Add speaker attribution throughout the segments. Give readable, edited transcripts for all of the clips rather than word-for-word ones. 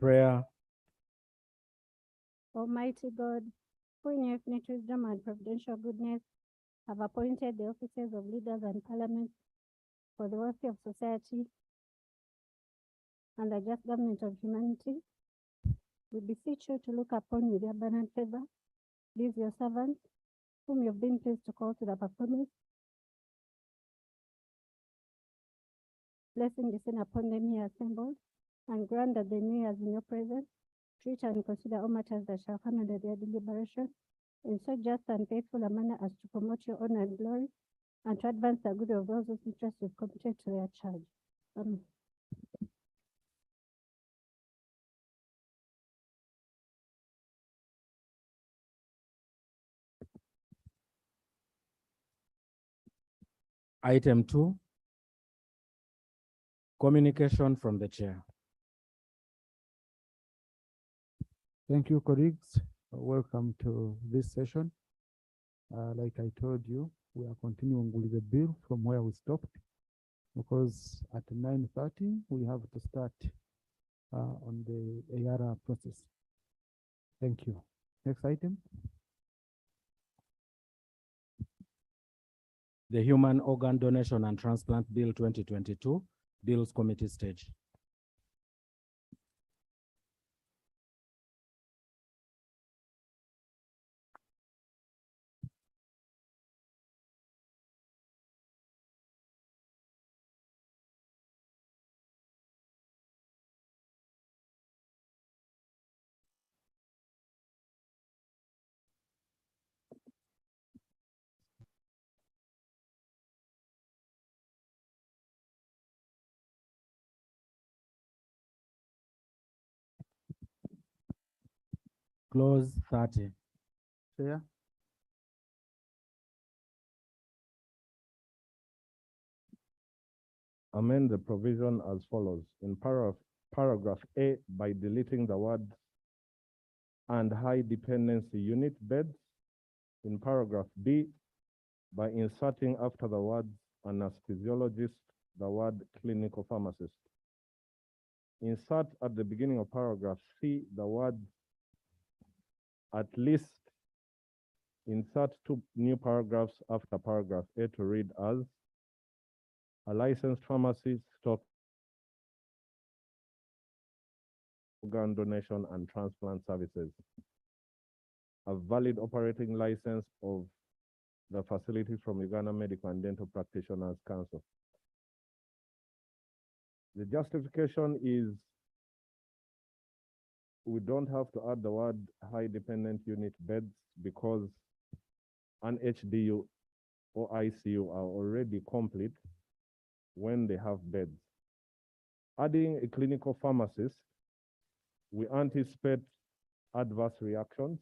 Speaker 1: Prayer.
Speaker 2: Almighty God, who in your infinite wisdom and providential goodness have appointed the offices of leaders and parliaments for the welfare of society and the just government of humanity, we beseech you to look upon with your abundant favor these your servants, whom you have been pleased to call to the performance. Blessing descend upon them here assembled, and grant that they may, as in your presence, treat and consider all matters that shall come under their deliberation in so just and faithful a manner as to promote your honor and glory, and to advance the good of those whose interests you've committed to their charge. Amen.
Speaker 1: Item 2, communication from the chair.
Speaker 3: Thank you, colleagues. Welcome to this session. Like I told you, we are continuing with the bill from where we stopped, because at 9:30 we have to start on the ARR process. Thank you. Next item.
Speaker 1: The Human Organ Donation and Transplant Bill 2022, Bills Committee stage. Clause 30.
Speaker 3: Chair.
Speaker 4: Amend the provision as follows. In paragraph A, by deleting the word "and high dependency unit beds." In paragraph B, by inserting after the words anesthesiologist the word clinical pharmacist. Insert at the beginning of paragraph C the word at least. Insert 2 new paragraphs after paragraph A to read as a licensed pharmacist stock organ donation and transplant services. A valid operating license of the facility from Uganda Medical and Dental Practitioners Council. The justification is we don't have to add the word high dependent unit beds because an HDU or ICU are already complete when they have beds. Adding a clinical pharmacist, we anticipate adverse reactions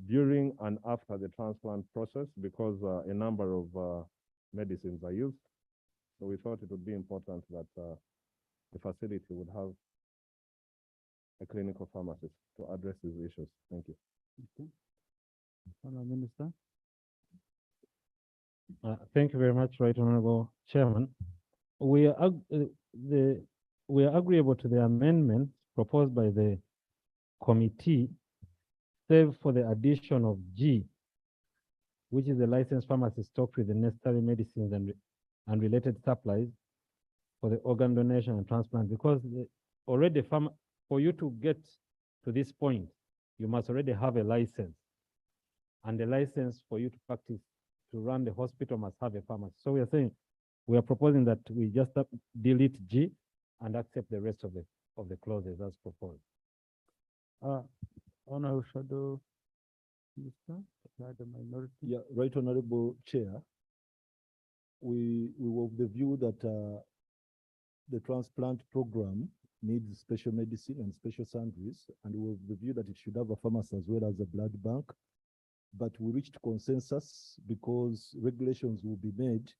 Speaker 4: during and after the transplant process because a number of medicines are used. So we thought it would be important that the facility would have a clinical pharmacist to address these issues. Thank you.
Speaker 3: Okay. Honourable Minister.
Speaker 5: Thank you very much, Right Honourable Chairman. We are agreeable to the amendment proposed by the committee, save for the addition of G, which is the licensed pharmacist stocked with the necessary medicines and related supplies for the organ donation and transplant, because already for you to get to this point, you must already have a license, and the license for you to practice to run the hospital must have a pharmacy. So we are proposing that we just delete G and accept the rest of the clauses as proposed.
Speaker 3: Honourable Shadow Minister, the minority.
Speaker 6: Yeah, Right Honourable Chair. We were of the view that the transplant program needs special medicine and special sundries, and we were of the view that it should have a pharmacy as well as a blood bank. But we reached consensus because regulations will be made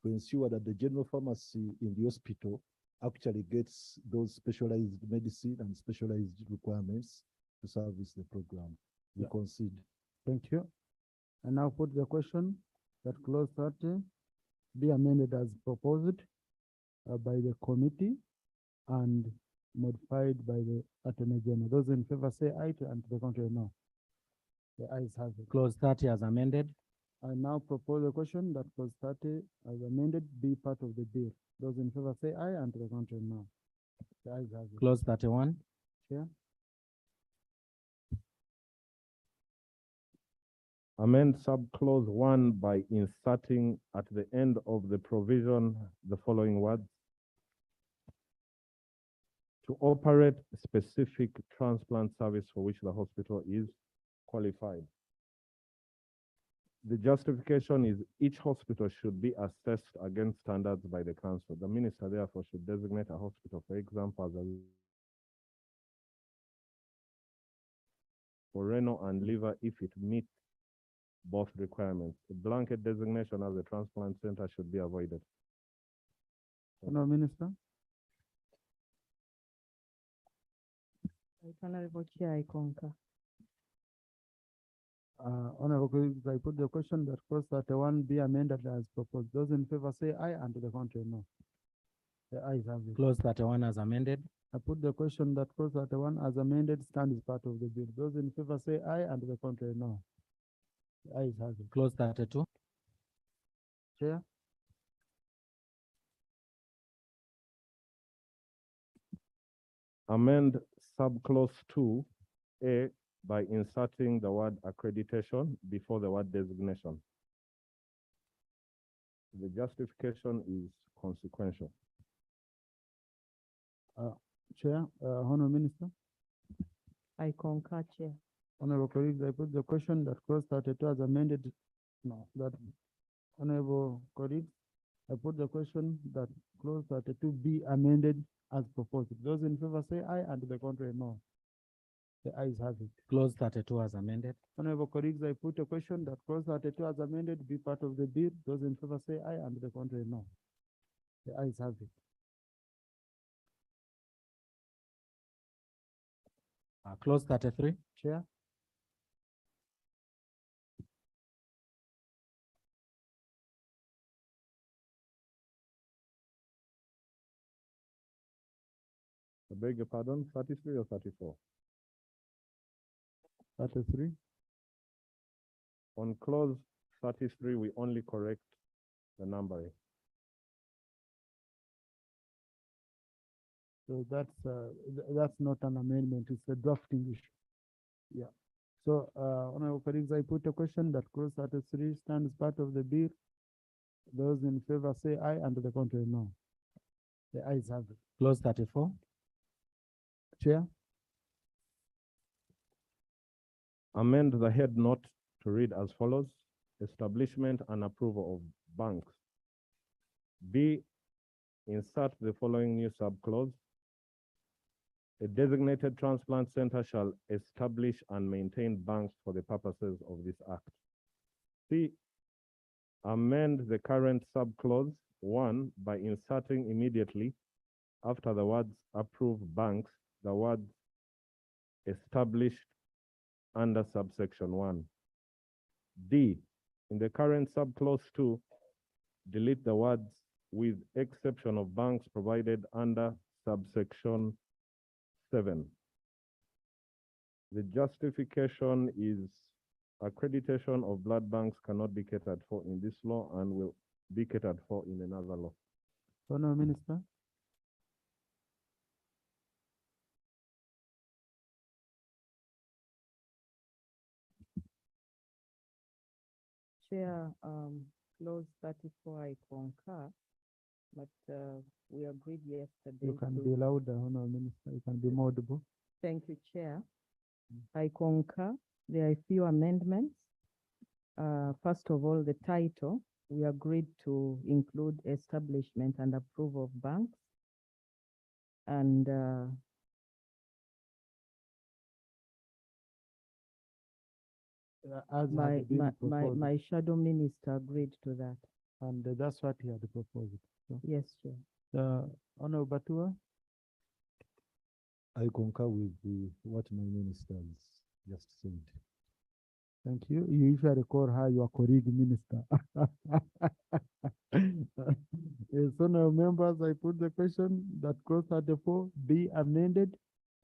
Speaker 6: to ensure that the general pharmacy in the hospital actually gets those specialized medicine and specialized requirements to service the program. We concede.
Speaker 3: Thank you. And now put the question that clause 30 be amended as proposed by the committee and modified by the Attorney General. Those in favor say aye, and to the contrary, no. The ayes have it.
Speaker 1: Clause 30 as amended.
Speaker 3: I now propose a question that clause 30 as amended be part of the bill. Those in favor say aye, and to the contrary, no. The ayes have it.
Speaker 1: Clause 31.
Speaker 3: Chair.
Speaker 4: Amend subclause 1 by inserting at the end of the provision the following words: to operate specific transplant service for which the hospital is qualified. The justification is each hospital should be assessed against standards by the council. The minister therefore should designate a hospital, for example, as a for renal and liver if it meets both requirements. A blanket designation as a transplant center should be avoided.
Speaker 3: Honourable Minister.
Speaker 7: Honorable Chair, I concur.
Speaker 3: Honourable colleagues, I put the question that clause 31 be amended as proposed. Those in favor say aye, and to the contrary, no. The ayes have it.
Speaker 1: Clause 31 as amended.
Speaker 3: I put the question that clause 31 as amended stand as part of the bill. Those in favor say aye, and to the contrary, no. The ayes have it.
Speaker 1: Clause 32.
Speaker 3: Chair.
Speaker 4: Amend subclause 2A by inserting the word accreditation before the word designation. The justification is consequential.
Speaker 3: Chair, Honourable Minister.
Speaker 7: I concur, Chair.
Speaker 3: Honourable colleagues, I put the question that clause 32 as amended. No, that honourable colleagues, I put the question that clause 32 be amended as proposed. Those in favor say aye, and to the contrary, no. The ayes have it.
Speaker 1: Clause 32 as amended.
Speaker 3: Honourable colleagues, I put a question that clause 32 as amended be part of the bill. Those in favor say aye, and to the contrary, no. The ayes have it.
Speaker 1: Clause 33.
Speaker 3: Chair.
Speaker 4: I beg your pardon, 33 or 34?
Speaker 3: 33.
Speaker 4: On clause 33, we only correct the numbering.
Speaker 3: So that's not an amendment, it's a drafting issue. Yeah. So, honourable colleagues, I put a question that clause 33 stands part of the bill. Those in favor say aye, and to the contrary, no. The ayes have it.
Speaker 1: Clause 34.
Speaker 3: Chair.
Speaker 4: Amend the head note to read as follows: establishment and approval of banks. B, insert the following new subclause: a designated transplant center shall establish and maintain banks for the purposes of this act. C, amend the current subclause 1 by inserting immediately after the words approved banks, the words established under subsection 1. D, in the current subclause 2, delete the words with exception of banks provided under subsection 7. The justification is accreditation of blood banks cannot be catered for in this law and will be catered for in another law.
Speaker 3: Honourable Minister.
Speaker 7: Chair, clause 34, I concur, but we agreed yesterday.
Speaker 3: You can be louder, Honourable Minister. You can be more audible.
Speaker 7: Thank you, Chair. I concur. There are a few amendments. First of all, the title, we agreed to include establishment and approval of banks. And
Speaker 3: As had been proposed,
Speaker 7: my shadow minister agreed to that.
Speaker 3: and that's what he had proposed. So,
Speaker 7: Yes, Chair.
Speaker 3: Honourable Batua.
Speaker 6: I concur with what my minister has just said.
Speaker 3: Thank you. You usually call her your colleague minister. Yes, honorable members, I put the question that clause 34 be amended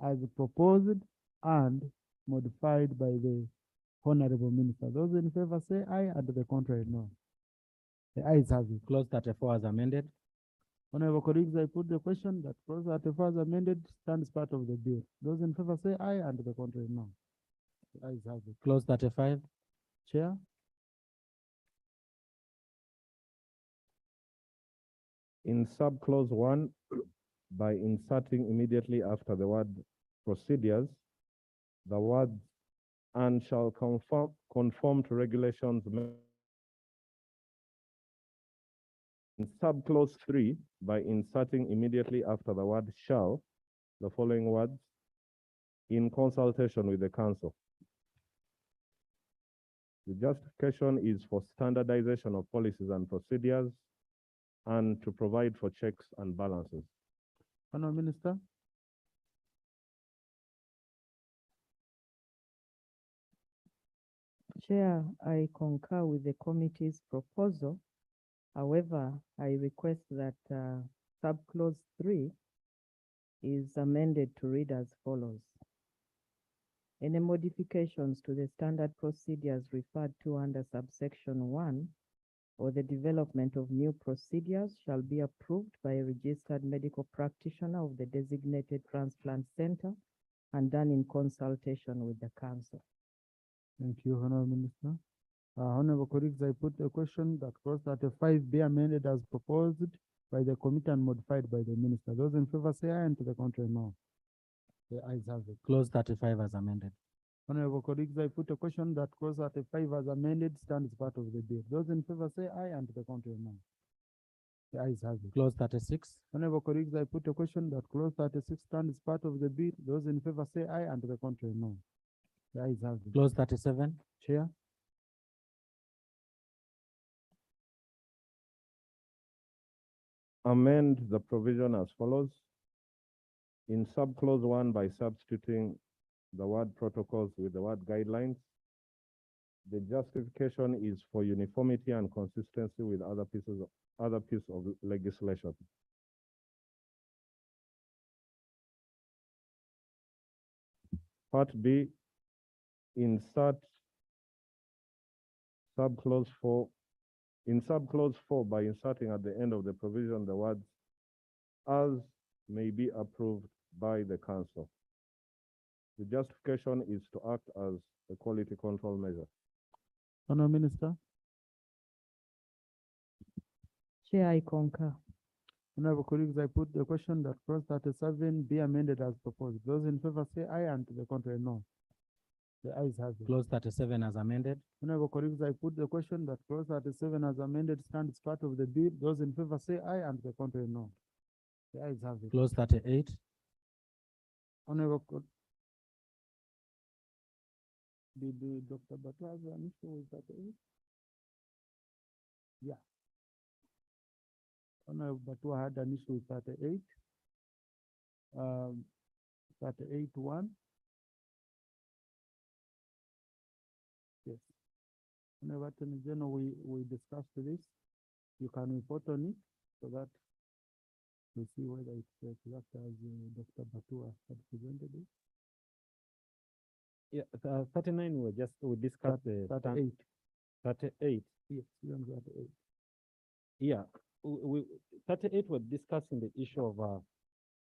Speaker 3: as proposed and modified by the honorable minister. Those in favor say aye, and the contrary no. The ayes have it.
Speaker 1: Clause 34 as amended.
Speaker 3: Honorable colleagues, I put the question that clause 34 as amended stands part of the bill. Those in favor say aye, and the contrary no. The ayes have it.
Speaker 1: Clause 35.
Speaker 3: Chair,
Speaker 4: In subclause 1, by inserting immediately after the word procedures, the words and shall conform to regulations. In subclause 3, by inserting immediately after the word shall, the following words, in consultation with the council. The justification is for standardization of policies and procedures and to provide for checks and balances.
Speaker 3: honorable minister.
Speaker 7: Chair, I concur with the committee's proposal. However, I request that subclause 3 is amended to read as follows. Any modifications to the standard procedures referred to under subsection 1 or the development of new procedures shall be approved by a registered medical practitioner of the designated transplant center and done in consultation with the council.
Speaker 3: Thank you, honorable minister. Honorable colleagues, I put the question that clause 35 be amended as proposed by the committee and modified by the minister. Those in favor say aye, and to the contrary no. The ayes have it.
Speaker 1: Clause 35 as amended.
Speaker 3: Honorable colleagues, I put a question that clause 35 as amended stands part of the bill. Those in favor say aye, and to the contrary no. The ayes have it.
Speaker 1: Clause 36.
Speaker 3: Honorable colleagues, I put a question that clause 36 stands part of the bill. Those in favor say aye, and to the contrary no. The ayes have it.
Speaker 1: Clause 37.
Speaker 3: Chair,
Speaker 4: Amend the provision as follows. In subclause 1, by substituting the word protocols with the word guidelines, the justification is for uniformity and consistency with other pieces of legislation. Part B, insert subclause 4. In subclause 4, by inserting at the end of the provision the words as may be approved by the council. The justification is to act as a quality control measure.
Speaker 3: honorable minister.
Speaker 7: Chair, I concur.
Speaker 3: Honorable colleagues, I put the question that clause 37 be amended as proposed. Those in favor say aye, and to the contrary no. The ayes have it.
Speaker 1: Clause 37 as amended.
Speaker 3: Honorable colleagues, I put the question that clause 37 as amended stands part of the bill. Those in favor say aye, and to the contrary no. The ayes have it.
Speaker 1: Clause 38.
Speaker 3: Honorable did Dr. Batu have an issue with 38? Yeah. Honorable Batu had an issue with 38. 38(1). Yes. Honorable Attorney General, we discussed this. You can report on it so that we see whether it's exact as Dr. Batu had presented it.
Speaker 5: Yeah, 39, we discussed the
Speaker 3: 38.
Speaker 5: 38.
Speaker 3: Yes, 38.
Speaker 5: Yeah, 38 was discussing the issue of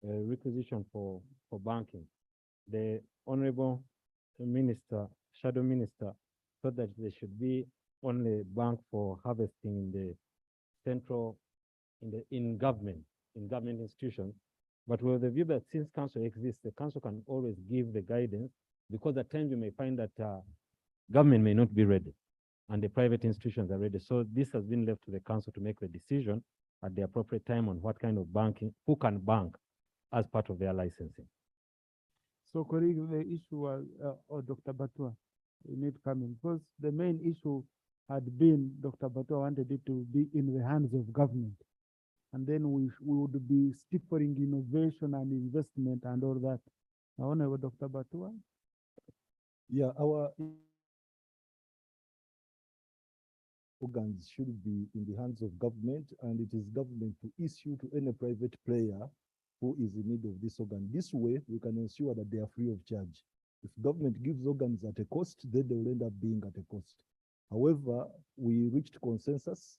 Speaker 5: requisition for banking. The honorable minister, shadow minister, thought that there should be only bank for harvesting in the central, in government institutions. But with the view that since council exists, the council can always give the guidance, because at times you may find that government may not be ready and the private institutions are ready. So this has been left to the council to make the decision at the appropriate time on what kind of banking, who can bank as part of their licensing.
Speaker 3: So, colleague, the issue was, or Dr. Batua, we need coming, because the main issue had been Dr. Batua wanted it to be in the hands of government. And then we would be stifling innovation and investment and all that. I wonder what Dr. Batua.
Speaker 6: Yeah, our organs should be in the hands of government, and it is government to issue to any private player who is in need of this organ. This way, we can ensure that they are free of charge. If government gives organs at a cost, then they will end up being at a cost. However, we reached consensus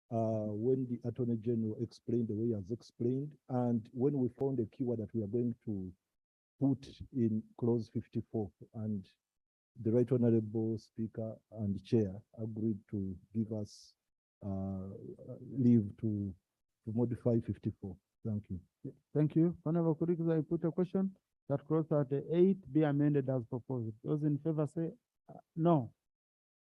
Speaker 6: when the Attorney General explained the way he has explained, and when we found a keyword that we are going to put in clause 54, and the Right Honorable Speaker and Chair agreed to give us leave to modify 54. Thank you.
Speaker 3: Thank you. Honorable colleagues, I put a question that clause 38 be amended as proposed. Those in favor say no.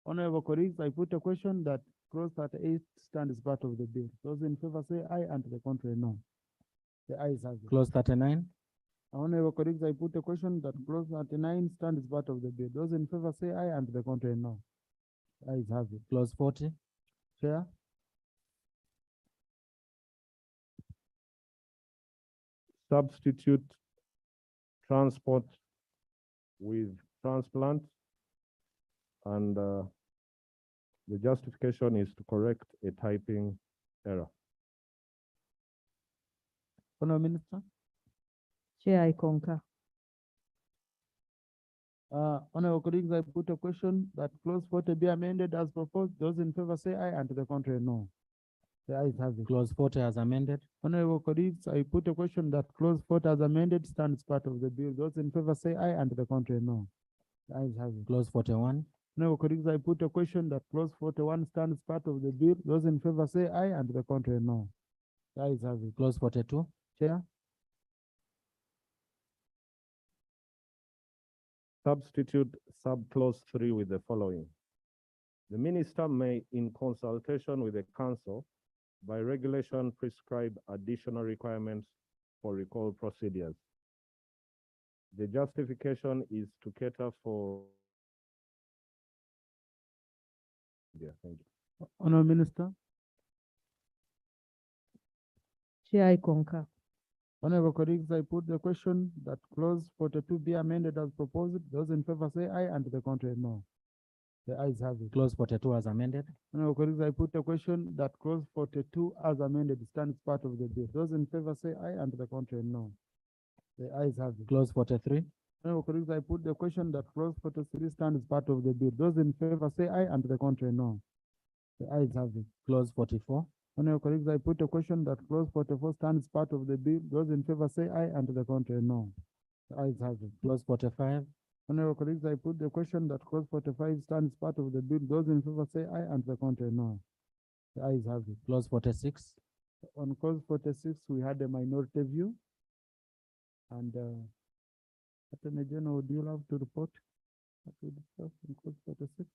Speaker 3: Honorable colleagues, I put a question that clause 38 stand as part of the bill. Those in favor say aye, and to the contrary, no. The ayes have it.
Speaker 1: Clause 39.
Speaker 3: Honorable colleagues, I put a question that clause 39 stand as part of the bill. Those in favor say aye, and to the contrary, no. The ayes have it.
Speaker 1: Clause 40.
Speaker 3: Chair.
Speaker 4: Substitute transport with transplant, and the justification is to correct a typing error.
Speaker 3: Honorable Minister.
Speaker 7: Chair, I concur.
Speaker 3: Honorable colleagues, I put a question that clause 40 be amended as proposed. Those in favor say aye, and to the contrary, no. The ayes have it.
Speaker 1: Clause 40 as amended.
Speaker 3: Honorable colleagues, I put a question that clause 40 as amended stands part of the bill. Those in favor say aye, and to the contrary, no. The ayes have it.
Speaker 1: Clause 41.
Speaker 3: Honorable colleagues, I put a question that clause 41 stands part of the bill. Those in favor say aye, and to the contrary, no. The ayes have it.
Speaker 1: Clause 42.
Speaker 3: Chair.
Speaker 4: Substitute subclause 3 with the following. The minister may, in consultation with the council, by regulation prescribe additional requirements for recall procedures. The justification is to cater for. Yeah, thank you.
Speaker 3: Honorable Minister.
Speaker 7: Chair, I concur.
Speaker 3: Honorable colleagues, I put the question that clause 42 be amended as proposed. Those in favor say aye, and to the contrary, no. The ayes have it.
Speaker 1: Clause 42 as amended.
Speaker 3: Honorable colleagues, I put a question that clause 42 as amended stands part of the bill. Those in favor say aye, and to the contrary, no. The ayes have it.
Speaker 1: Clause 43.
Speaker 3: Honorable colleagues, I put the question that clause 43 stands part of the bill. Those in favor say aye, and to the contrary, no. The ayes have it.
Speaker 1: Clause 44.
Speaker 3: Honorable colleagues, I put a question that clause 44 stands part of the bill. Those in favor say aye, and to the contrary, no. The ayes have it.
Speaker 1: Clause 45.
Speaker 3: Honorable colleagues, I put the question that clause 45 stands part of the bill. Those in favor say aye, and to the contrary, no. The ayes have it.
Speaker 1: Clause 46.
Speaker 3: On clause 46, we had a minority view. And Attorney General, would you love to report what we discussed in clause 46?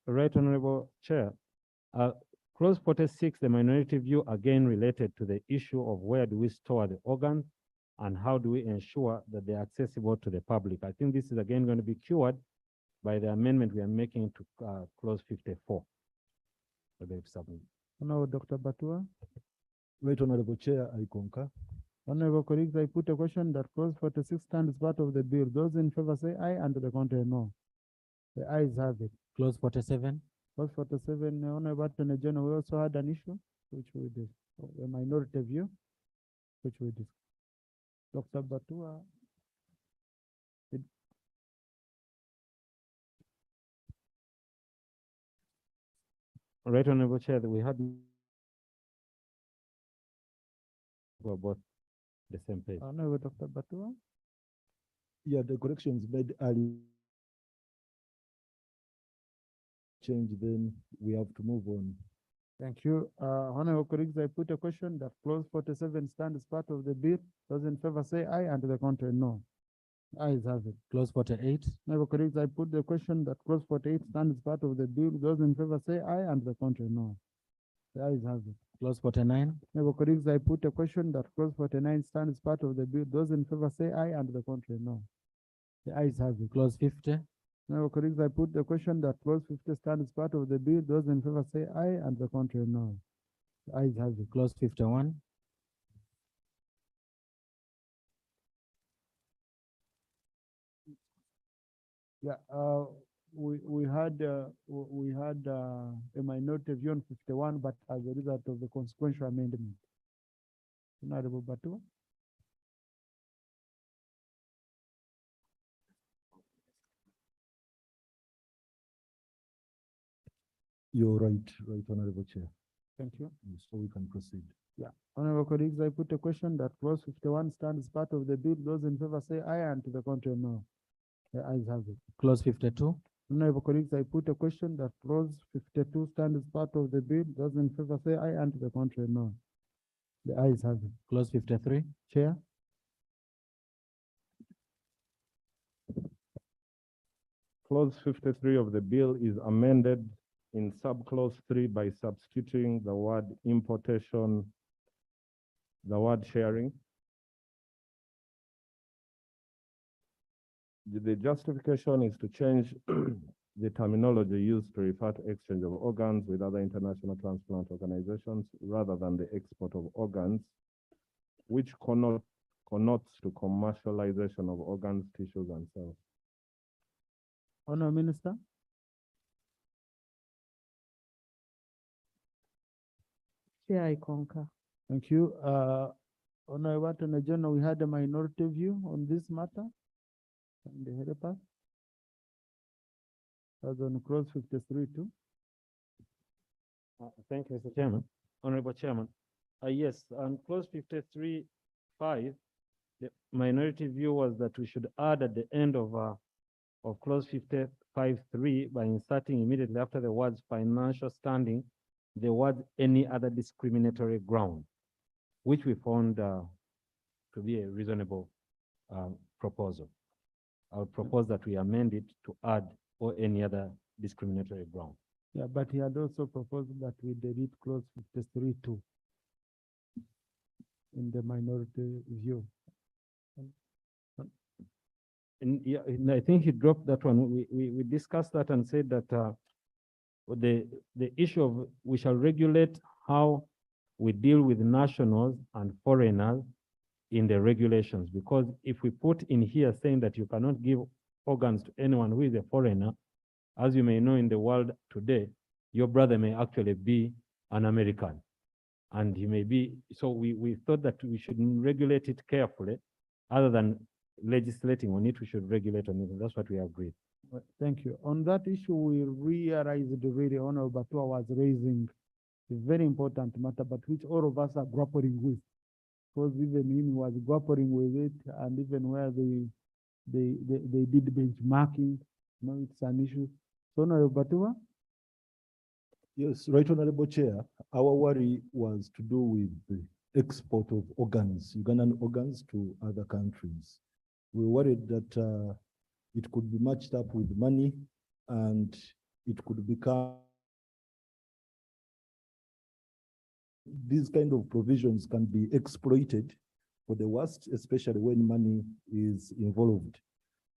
Speaker 5: Right, Honorable Chair. Clause 46, the minority view again related to the issue of where do we store the organs and how do we ensure that they're accessible to the public. I think this is again going to be cured by the amendment we are making to clause 54.
Speaker 3: Honorable Dr. Batua.
Speaker 6: Right Honorable Chair, I concur.
Speaker 3: Honorable colleagues, I put a question that clause 46 stands part of the bill. Those in favor say aye, and to the contrary, no. The ayes have it.
Speaker 1: Clause 47.
Speaker 3: Clause 47, Honorable Attorney General, we also had an issue, which we did, a minority view, which we did. Dr. Batua.
Speaker 5: Right, Honorable Chair, that we had we're both the same page.
Speaker 3: Honorable Dr. Batua.
Speaker 6: Yeah, the corrections made early change, then we have to move on.
Speaker 3: Thank you. Honorable colleagues, I put a question that clause 47 stands as part of the bill. Those in favor say aye, and to the contrary, no. Ayes have it.
Speaker 1: Clause 48.
Speaker 3: Honorable colleagues, I put the question that clause 48 stands as part of the bill. Those in favor say aye, and to the contrary, no. The ayes have it.
Speaker 1: Clause 49.
Speaker 3: Honorable colleagues, I put a question that clause 49 stands as part of the bill. Those in favor say aye, and to the contrary, no. The ayes have it.
Speaker 1: Clause 50.
Speaker 3: Honorable colleagues, I put the question that clause 50 stands as part of the bill. Those in favor say aye, and the contrary, no. The ayes have it.
Speaker 1: Clause 51.
Speaker 3: Yeah, we had a minority view on 51, but as a result of the consequential amendment. Honorable Batu.
Speaker 6: You're right, Honorable Chair.
Speaker 3: Thank you.
Speaker 6: So we can proceed.
Speaker 3: Yeah, honorable colleagues, I put a question that clause 51 stands part of the bill. Those in favor say aye, and to the contrary, no. The ayes have it.
Speaker 1: Clause 52.
Speaker 3: Honorable colleagues, I put a question that clause 52 stands part of the bill. Those in favor say aye, and to the contrary, no. The ayes have it.
Speaker 1: Clause 53.
Speaker 3: Chair.
Speaker 4: Clause 53 of the bill is amended in subclause 3 by substituting the word importation, the word sharing. The justification is to change the terminology used to refer to exchange of organs with other international transplant organizations rather than the export of organs, which connotes to commercialization of organs, tissues, and cells.
Speaker 3: Honorable Minister.
Speaker 7: Chair, I concur.
Speaker 3: Thank you. Honorable Attorney General, we had a minority view on this matter. And the helper. As on clause 53 too.
Speaker 5: Thank you, Mr. Chairman. Honorable Chairman. Yes, on clause 53(5), the minority view was that we should add at the end of clause 55(3) by inserting immediately after the words financial standing, the word any other discriminatory ground, which we found to be a reasonable proposal. I would propose that we amend it to add or any other discriminatory ground.
Speaker 3: Yeah, but he had also proposed that we delete clause 53 too in the minority view.
Speaker 5: And yeah, and I think he dropped that one. We discussed that and said that the issue of we shall regulate how we deal with nationals and foreigners in the regulations, because if we put in here saying that you cannot give organs to anyone who is a foreigner, as you may know in the world today, your brother may actually be an American, and he may be, so we thought that we should regulate it carefully, other than legislating on it, we should regulate on it, and that's what we agreed.
Speaker 3: Thank you. On that issue, we realized really Honorable Batua was raising a very important matter, but which all of us are grappling with. Because even him was grappling with it, and even where they did benchmarking, it's an issue. So Honorable Batua?
Speaker 6: Yes, right, Honorable Chair. Our worry was to do with the export of organs, Ugandan organs to other countries. We were worried that it could be matched up with money and it could become these kind of provisions can be exploited for the worst, especially when money is involved.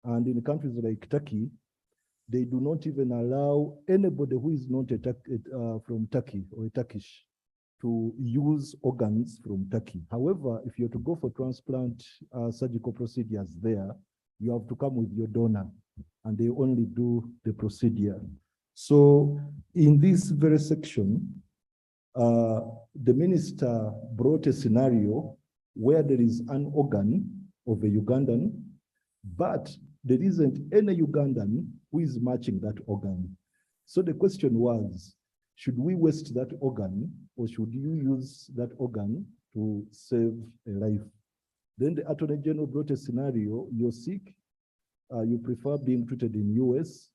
Speaker 6: And in countries like Turkey, they do not even allow anybody who is not from Turkey or a Turkish to use organs from Turkey. However, if you're to go for transplant surgical procedures there, you have to come with your donor, and they only do the procedure. So in this very section, the minister brought a scenario where there is an organ of a Ugandan, but there isn't any Ugandan who is matching that organ. So the question was, should we waste that organ, or should you use that organ to save a life? Then the Attorney General brought a scenario: you're sick, you prefer being treated in US,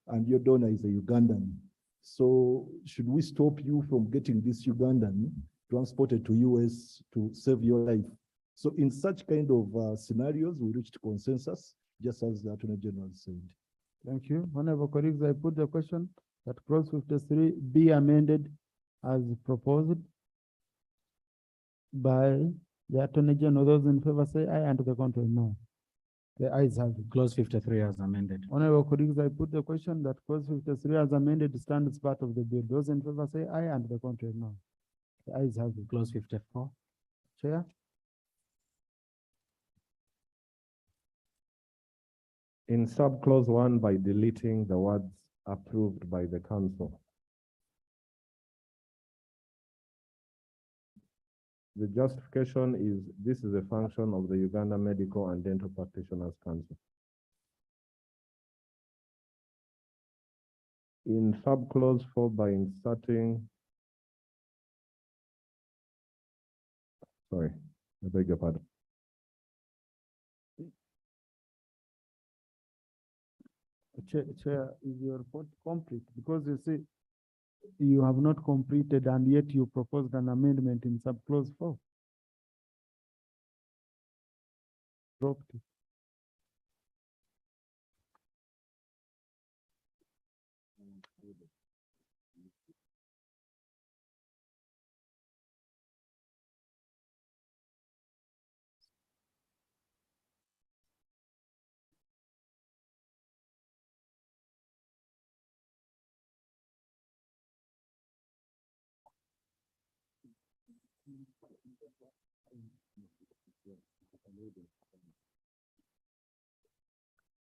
Speaker 6: and your donor is a Ugandan. So should we stop you from getting this Ugandan transported to US to save your life? So in such kind of scenarios, we reached consensus, just as the Attorney General said.
Speaker 3: Thank you. Honorable colleagues, I put the question that clause 53 be amended as proposed by the Attorney General. Those in favor say aye, and to the contrary, no. The ayes have it.
Speaker 1: Clause 53 as amended.
Speaker 3: Honorable colleagues, I put the question that clause 53 as amended stands as part of the bill. Those in favor say aye, and to the contrary, no. The ayes have it.
Speaker 1: Clause 54.
Speaker 3: Chair.
Speaker 4: In subclause 1 by deleting the words approved by the council. The justification is this is a function of the Uganda Medical and Dental Practitioners Council. In subclause 4 by inserting, sorry, I beg your pardon.
Speaker 3: Chair, is your report complete? Because you see, you have not completed and yet you proposed an amendment in subclause 4. Dropped it.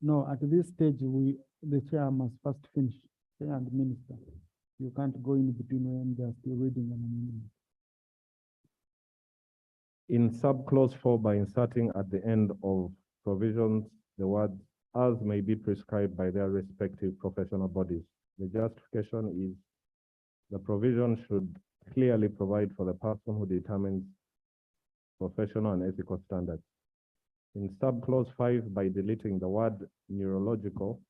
Speaker 3: No, at this stage, the chair must first finish. Chair and minister, you can't go in between when they're still reading an amendment.
Speaker 4: In subclause 4 by inserting at the end of provisions the words as may be prescribed by their respective professional bodies. The justification is the provision should clearly provide for the person who determines professional and ethical standards. In subclause 5 by deleting the word neurological,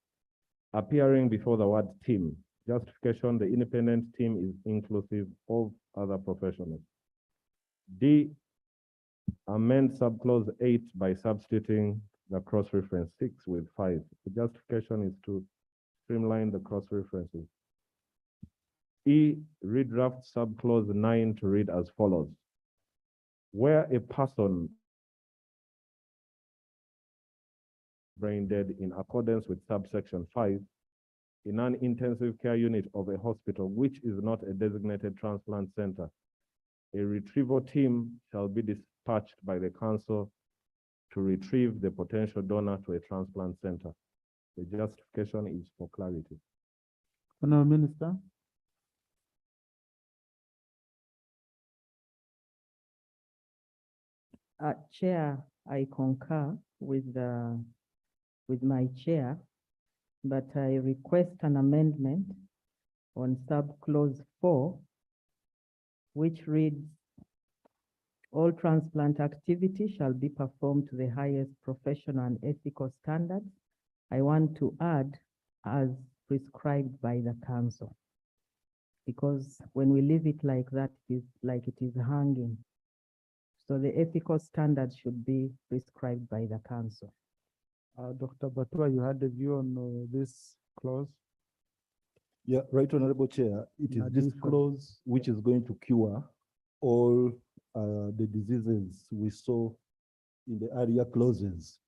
Speaker 4: appearing before the word team. Justification, the independent team is inclusive of other professionals. D, amend subclause 8 by substituting the cross-reference 6 with 5. The justification is to streamline the cross-references. E, redraft subclause 9 to read as follows. Where a person brain dead in accordance with subsection 5 in an intensive care unit of a hospital which is not a designated transplant center, a retrieval team shall be dispatched by the council to retrieve the potential donor to a transplant center. The justification is for clarity.
Speaker 3: Honourable Minister.
Speaker 7: Chair, I concur with my chair, but I request an amendment on subclause 4, which reads, all transplant activity shall be performed to the highest professional and ethical standards. I want to add as prescribed by the council, because when we leave it like that, it's like it is hanging. So the ethical standards should be prescribed by the council.
Speaker 3: Dr. Batua, you had a view on this clause?
Speaker 6: Yeah, right, Honorable Chair. It is this
Speaker 3: Addition.
Speaker 6: clause which is going to cure all the diseases we saw in the earlier clauses.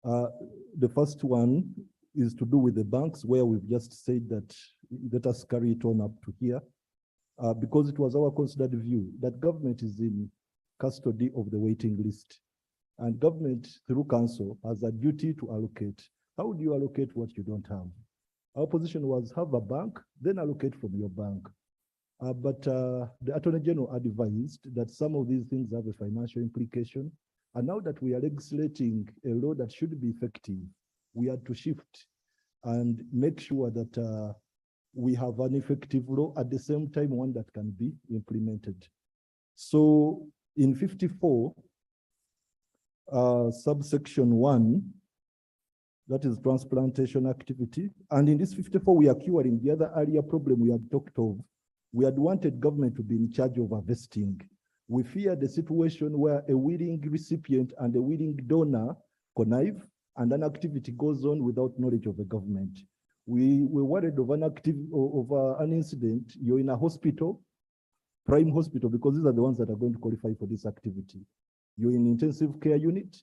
Speaker 6: The first one is to do with the banks, where we've just said that let us carry it on up to here, because it was our considered view that government is in custody of the waiting list. And government, through council, has a duty to allocate. How do you allocate what you don't have? Our position was have a bank, then allocate from your bank. But the Attorney General advised that some of these things have a financial implication. And now that we are legislating a law that should be effective, we had to shift and make sure that we have an effective law at the same time, one that can be implemented. So in 54, subsection 1, that is transplantation activity. And in this 54, we are curing the other earlier problem we had talked of. We had wanted government to be in charge of harvesting. We feared the situation where a willing recipient and a willing donor connive and an activity goes on without knowledge of the government. We were worried of an incident. You're in a hospital, prime hospital, because these are the ones that are going to qualify for this activity. You're in intensive care unit.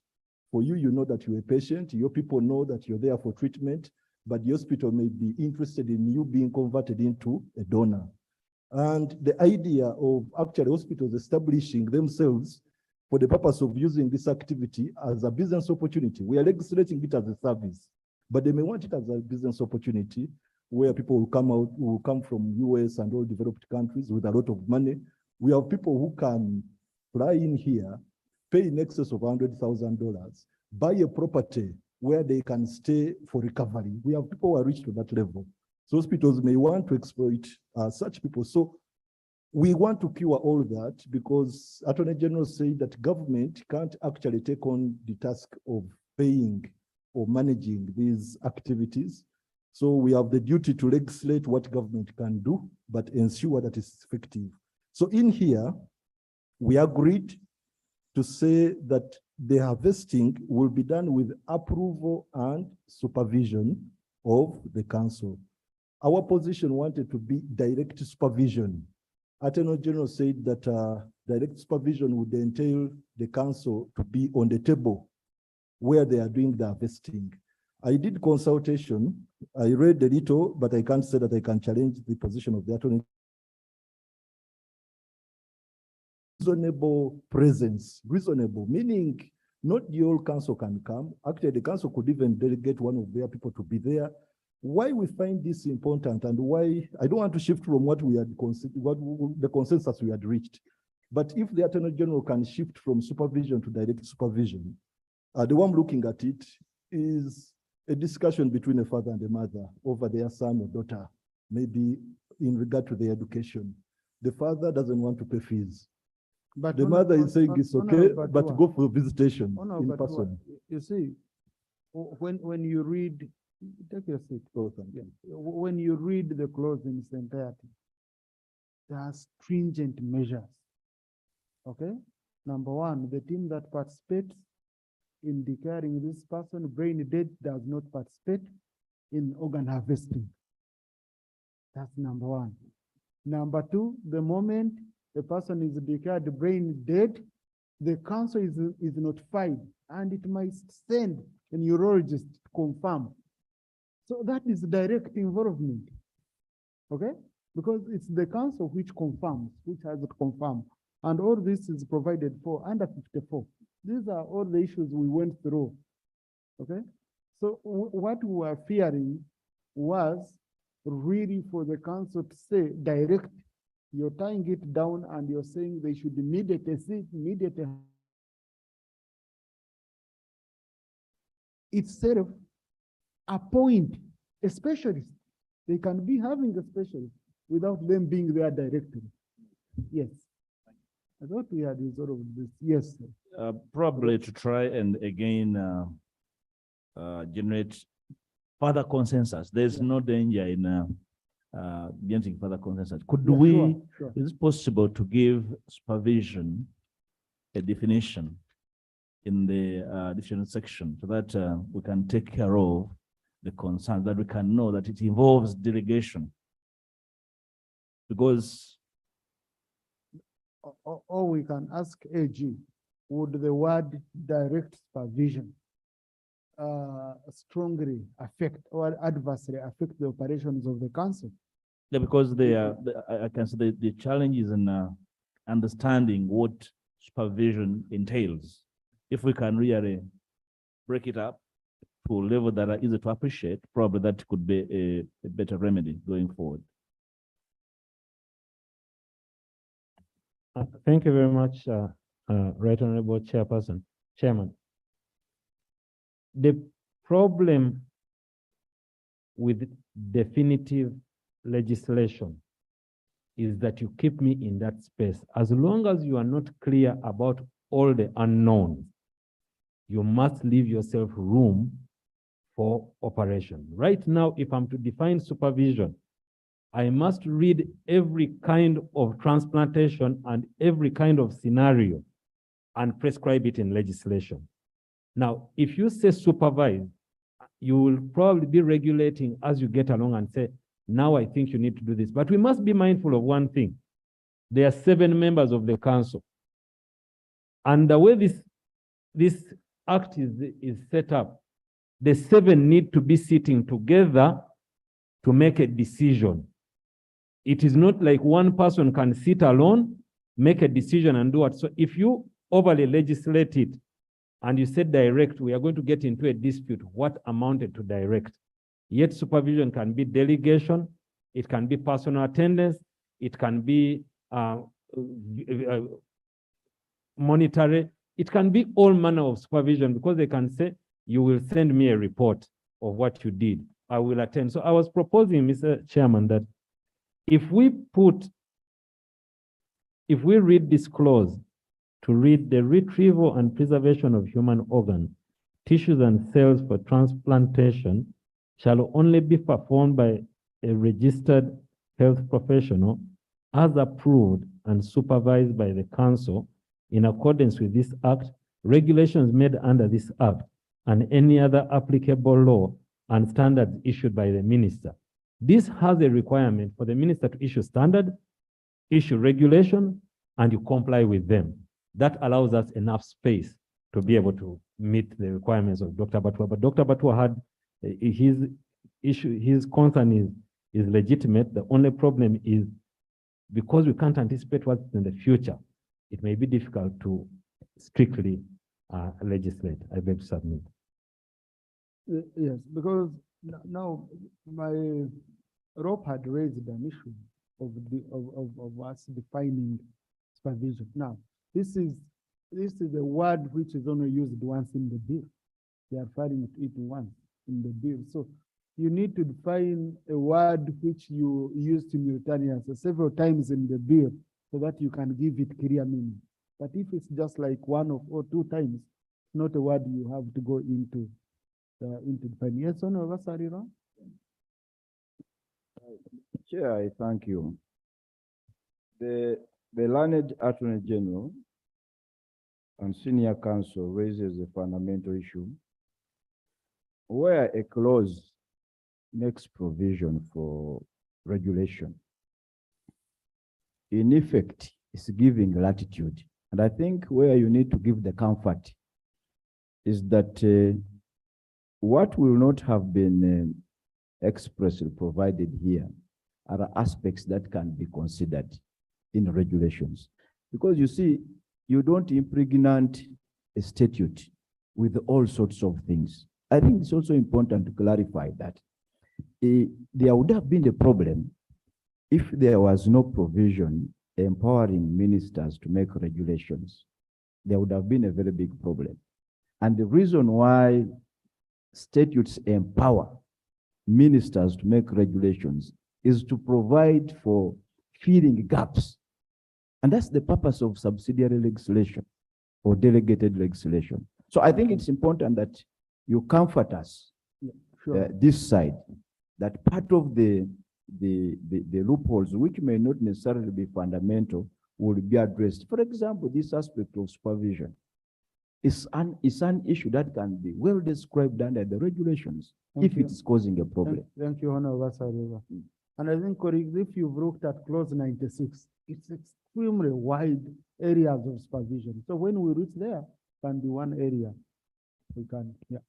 Speaker 6: For you, you know that you're a patient. Your people know that you're there for treatment, but the hospital may be interested in you being converted into a donor. And the idea of actually hospitals establishing themselves for the purpose of using this activity as a business opportunity. We are legislating it as a service, but they may want it as a business opportunity where people will come from US and all developed countries with a lot of money. We have people who can fly in here, pay in excess of $100,000, buy a property where they can stay for recovery. We have people who are reached to that level. So hospitals may want to exploit such people. So we want to cure all that because Attorney General said that government can't actually take on the task of paying or managing these activities. So we have the duty to legislate what government can do, but ensure that it's effective. So in here, we agreed to say that the harvesting will be done with approval and supervision of the council. Our position wanted to be direct supervision. Attorney General said that direct supervision would entail the council to be on the table where they are doing the harvesting. I did consultation. I read a little, but I can't say that I can challenge the position of the attorney. Reasonable presence, reasonable, meaning not the whole council can come. Actually, the council could even delegate one of their people to be there. Why we find this important and why, I don't want to shift from what we had, the consensus we had reached. But if the Attorney General can shift from supervision to direct supervision, the one looking at it is a discussion between a father and a mother over their son or daughter, maybe in regard to their education. The father doesn't want to pay fees. But the mother is saying it's okay, but go for visitation in person.
Speaker 3: You see, when you read, take your seat, both of them. When you read the clause in its entirety, there are stringent measures. Okay? Number one, the team that participates in declaring this person brain dead does not participate in organ harvesting. That's number one. Number two, the moment the person is declared brain dead, the council is notified and it might send a neurologist to confirm. So that is direct involvement, okay? Because it's the council which confirms, which has it confirmed. And all this is provided for under 54. These are all the issues we went through, okay? So what we were fearing was really for the council to say direct. You're tying it down and you're saying they should immediately itself appoint a specialist. They can be having a specialist without them being there directly. Yes. I thought we had resolved this. Yes, sir.
Speaker 8: Probably to try and again generate further consensus. There's no danger in getting further consensus. Could we,
Speaker 3: sure.
Speaker 8: Is it possible to give supervision a definition in the definition section so that we can take care of the concerns, that we can know that it involves delegation? Because
Speaker 3: or we can ask AG, would the word direct supervision strongly affect or adversely affect the operations of the council?
Speaker 8: Yeah, because they are, I can say the challenge is in understanding what supervision entails. If we can really break it up to a level that are easy to appreciate, probably that could be a better remedy going forward.
Speaker 5: Thank you very much, Right Honorable Chairman. The problem with definitive legislation is that you keep me in that space. As long as you are not clear about all the unknowns, you must leave yourself room for operation. Right now, if I'm to define supervision, I must read every kind of transplantation and every kind of scenario and prescribe it in legislation. Now, if you say supervise, you will probably be regulating as you get along and say, now I think you need to do this. But we must be mindful of one thing. There are 7 members of the council. And the way this act is set up, the 7 need to be sitting together to make a decision. It is not like one person can sit alone, make a decision and do it. So if you overly legislate it, and you said direct, we are going to get into a dispute. What amounted to direct? Yet supervision can be delegation, it can be personal attendance, it can be monetary, it can be all manner of supervision, because they can say, you will send me a report of what you did. I will attend. So I was proposing, Mr. Chairman, that if we read this clause to read the retrieval and preservation of human organs, tissues, and cells for transplantation shall only be performed by a registered health professional as approved and supervised by the council in accordance with this act, regulations made under this act, and any other applicable law and standards issued by the minister. This has a requirement for the minister to issue standard, issue regulation, and you comply with them. That allows us enough space to be able to meet the requirements of Dr. Batua. But Dr. Batua had his issue, his concern is legitimate. The only problem is because we can't anticipate what's in the future, it may be difficult to strictly legislate. I beg to submit.
Speaker 3: Yes, because now my Rob had raised an issue of us defining supervision. Now, this is a word which is only used once in the bill. They are referring to it once in the bill. So you need to define a word which you use simultaneously several times in the bill so that you can give it clear meaning. But if it's just like one or two times, it's not a word you have to go into defining. Yes, Honorable Sarira?
Speaker 9: Chair, I thank you. The learned Attorney General and Senior Counsel raises a fundamental issue where a clause makes provision for regulation. In effect, it's giving latitude. And I think where you need to give the comfort is that what will not have been expressly provided here are aspects that can be considered in regulations. Because you see, you don't impregnate a statute with all sorts of things. I think it's also important to clarify that there would have been a problem if there was no provision empowering ministers to make regulations. There would have been a very big problem. And the reason why statutes empower ministers to make regulations is to provide for filling gaps. And that's the purpose of subsidiary legislation or delegated legislation. So I think it's important that you comfort us, this side, that part of the loopholes, which may not necessarily be fundamental, will be addressed. For example, this aspect of supervision is an issue that can be well described under the regulations if it is causing a problem.
Speaker 3: Thank you, Honorable Sareva. And I think, if you've looked at clause 96, it's extremely wide areas of supervision. So when we reach there, can be one area. We can, yeah.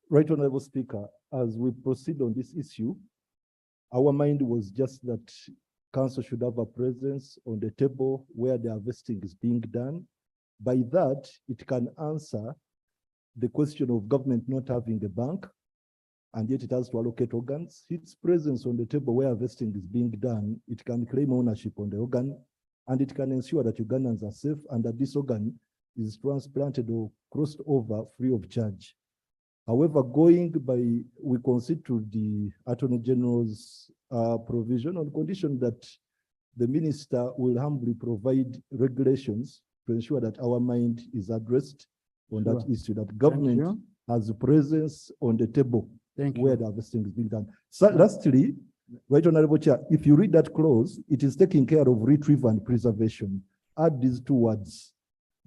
Speaker 6: Right, Honorable Speaker, as we proceed on this issue, our mind was just that council should have a presence on the table where the harvesting is being done. By that, it can answer the question of government not having a bank, and yet it has to allocate organs. Its presence on the table where harvesting is being done, it can claim ownership on the organ, and it can ensure that Ugandans are safe and that this organ is transplanted or crossed over free of charge. However, going by, we consider the Attorney General's provision on condition that the minister will humbly provide regulations to ensure that our mind is addressed on that issue, that government has a presence on the table where the harvesting is being done. So lastly, Right Honorable Chair, if you read that clause, it is taking care of retrieval and preservation. Add these two words,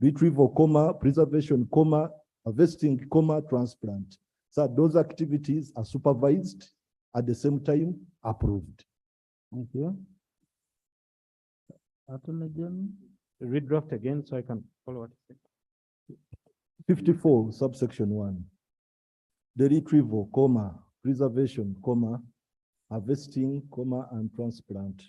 Speaker 6: retrieval, comma, preservation, comma, harvesting, comma, transplant. So those activities are supervised, at the same time approved.
Speaker 3: Thank you. Attorney General.
Speaker 5: Redraft again so I can follow what you said.
Speaker 6: 54, subsection 1. The retrieval, comma, preservation, comma, harvesting, comma, and transplant.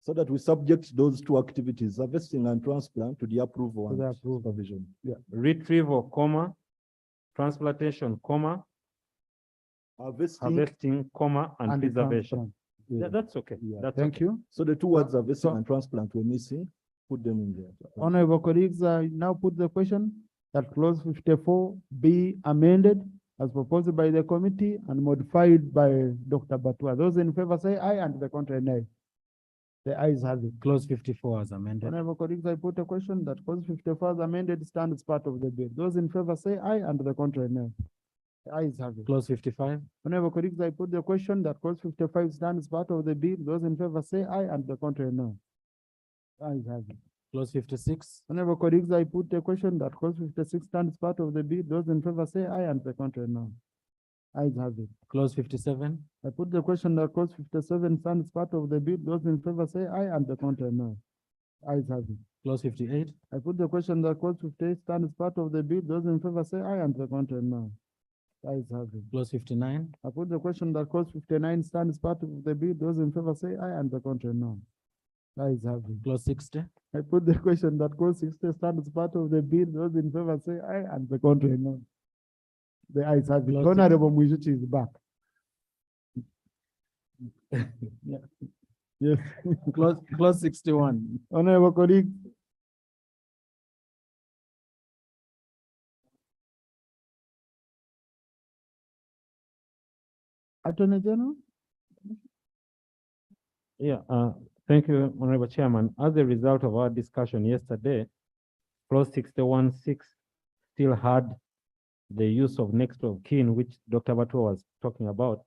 Speaker 6: So that we subject those two activities, harvesting and transplant, to the approval
Speaker 3: To the
Speaker 6: and
Speaker 3: approval.
Speaker 6: supervision.
Speaker 5: Retrieval, comma, transplantation, comma,
Speaker 6: Harvesting,
Speaker 5: harvesting, comma, and
Speaker 3: the
Speaker 5: preservation.
Speaker 3: transplant.
Speaker 5: That's okay.
Speaker 6: Yeah,
Speaker 5: That's
Speaker 3: Thank
Speaker 5: okay.
Speaker 3: you.
Speaker 6: so the two words
Speaker 3: So-
Speaker 6: harvesting
Speaker 3: so-
Speaker 6: and transplant were missing, put them in there.
Speaker 3: Honorable colleagues, now put the question that clause 54 be amended as proposed by the committee and modified by Dr. Batua. Those in favor say aye and the contrary nay. The ayes have it.
Speaker 1: Clause 54 as amended.
Speaker 3: Honorable colleagues, I put a question that clause 54 as amended stands as part of the bill. Those in favor say aye and the contrary nay. The ayes have it.
Speaker 1: Clause 55.
Speaker 3: Honorable colleagues, I put the question that clause 55 stands as part of the bill. Those in favor say aye and the contrary no. The ayes have it.
Speaker 1: Clause 56.
Speaker 3: Honorable colleagues, I put a question that clause 56 stands part of the bill. Those in favor say aye and the contrary no. Ayes have it.
Speaker 1: Clause 57.
Speaker 3: I put the question that clause 57 stands part of the bill. Those in favor say aye and the contrary no. Ayes have it.
Speaker 1: Clause 58.
Speaker 3: I put the question that clause 58 stands part of the bill. Those in favor say aye and the contrary no. Ayes have it.
Speaker 1: Clause 59.
Speaker 3: I put the question that clause 59 stands part of the bill. Those in favor say aye and the contrary no. Ayes have it.
Speaker 1: Clause 60.
Speaker 3: I put the question that clause 60 stands part of the bill. Those in favor say aye and the contrary no. The ayes have it.
Speaker 1: Clause
Speaker 3: Honorable Mwijuchi is back. Yeah. Yes.
Speaker 1: Clause 61.
Speaker 3: Honorable colleague. Attorney General?
Speaker 5: Yeah, thank you, Honorable Chairman. As a result of our discussion yesterday, clause 61(6) still had the use of next of kin, which Dr. Batua was talking about,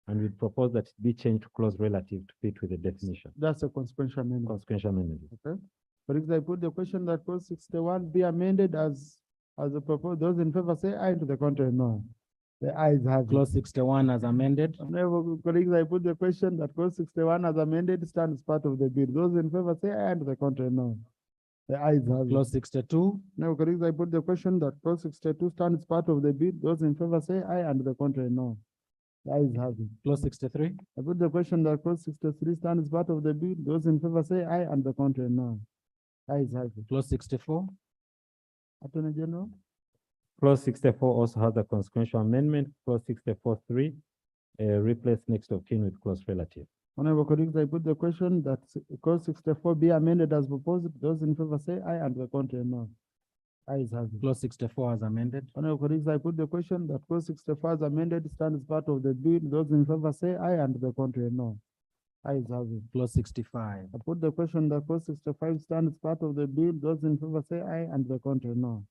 Speaker 5: and we propose that it be changed to clause relative to fit with the definition.
Speaker 3: That's a consequential amendment.
Speaker 5: Consequential amendment.
Speaker 3: Okay. For example, I put the question that clause 61 be amended as a proposed. Those in favor say aye, to the contrary no. The ayes have it.
Speaker 1: Clause 61 as amended.
Speaker 3: Honorable colleagues, I put the question that clause 61 as amended stands part of the bill. Those in favor say aye, and to the contrary no. The ayes have it.
Speaker 1: Clause 62.
Speaker 3: Now, colleagues, I put the question that clause 62 stands part of the bill. Those in favor say aye, and the contrary no. The ayes have it.
Speaker 1: Clause 63.
Speaker 3: I put the question that clause 63 stands part of the bill. Those in favor say aye, and the contrary no. Ayes have it.
Speaker 1: Clause 64.
Speaker 3: Attorney General?
Speaker 5: Clause 64 also has a consequential amendment. Clause 64(3) replace next of kin with clause relative.
Speaker 3: Honorable colleagues, I put the question that clause 64 be amended as proposed. Those in favor say aye, and the contrary no. Ayes have it.
Speaker 1: Clause 64 as amended.
Speaker 3: Honorable colleagues, I put the question that clause 64 as amended stands part of the bill. Those in favor say aye, and the contrary no. Ayes have it.
Speaker 1: Clause 65.
Speaker 3: I put the question that clause 65 stands part of the bill. Those in favor say aye, and the contrary no.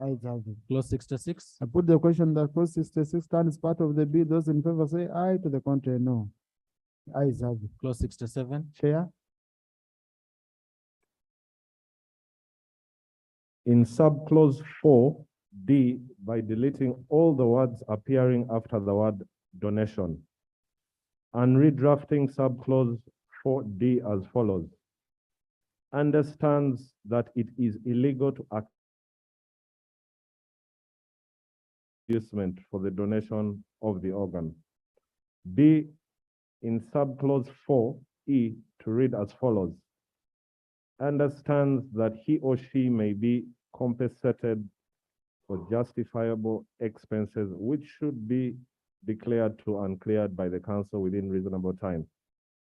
Speaker 3: Ayes have it.
Speaker 1: Clause 66.
Speaker 3: I put the question that clause 66 stands part of the bill. Those in favor say aye, to the contrary no. Ayes have it.
Speaker 1: Clause 67.
Speaker 3: Chair?
Speaker 4: In subclause 4D, by deleting all the words appearing after the word donation, and redrafting subclause 4D as follows. Understands that it is illegal to inducement for the donation of the organ. B, in subclause 4E, to read as follows. Understands that he or she may be compensated for justifiable expenses which should be declared to and cleared by the council within reasonable time.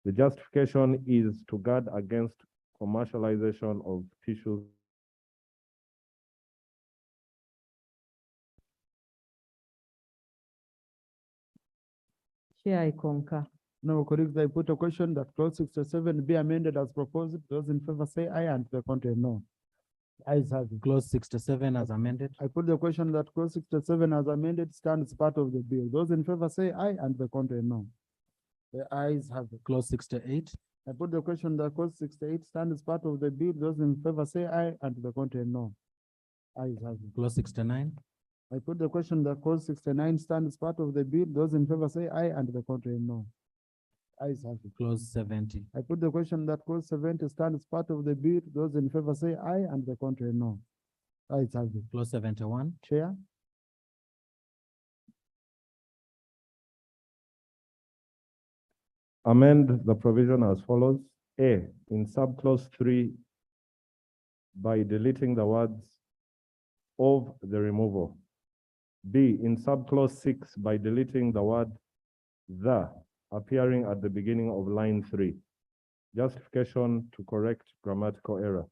Speaker 4: The justification is to guard against commercialization of tissues.
Speaker 7: Chair, I concur.
Speaker 3: No, colleagues, I put a question that clause 67 be amended as proposed. Those in favor say aye, and the contrary no. Ayes have it.
Speaker 1: Clause 67 as amended.
Speaker 3: I put the question that clause 67 as amended stands part of the bill. Those in favor say aye, and the contrary no. The ayes have it.
Speaker 1: Clause 68.
Speaker 3: I put the question that clause 68 stands part of the bill. Those in favor say aye, and the contrary no. Ayes have it.
Speaker 1: Clause 69.
Speaker 3: I put the question that clause 69 stands part of the bill. Those in favor say aye, and the contrary no. Ayes have it.
Speaker 1: Clause 70.
Speaker 3: I put the question that clause 70 stands part of the bill. Those in favor say aye, and the contrary no. Ayes have it.
Speaker 1: Clause 71.
Speaker 3: Chair?
Speaker 4: Amend the provision as follows. A, in subclause 3, by deleting the words of the removal. B, in subclause 6, by deleting the word the appearing at the beginning of line 3. Justification to correct grammatical error.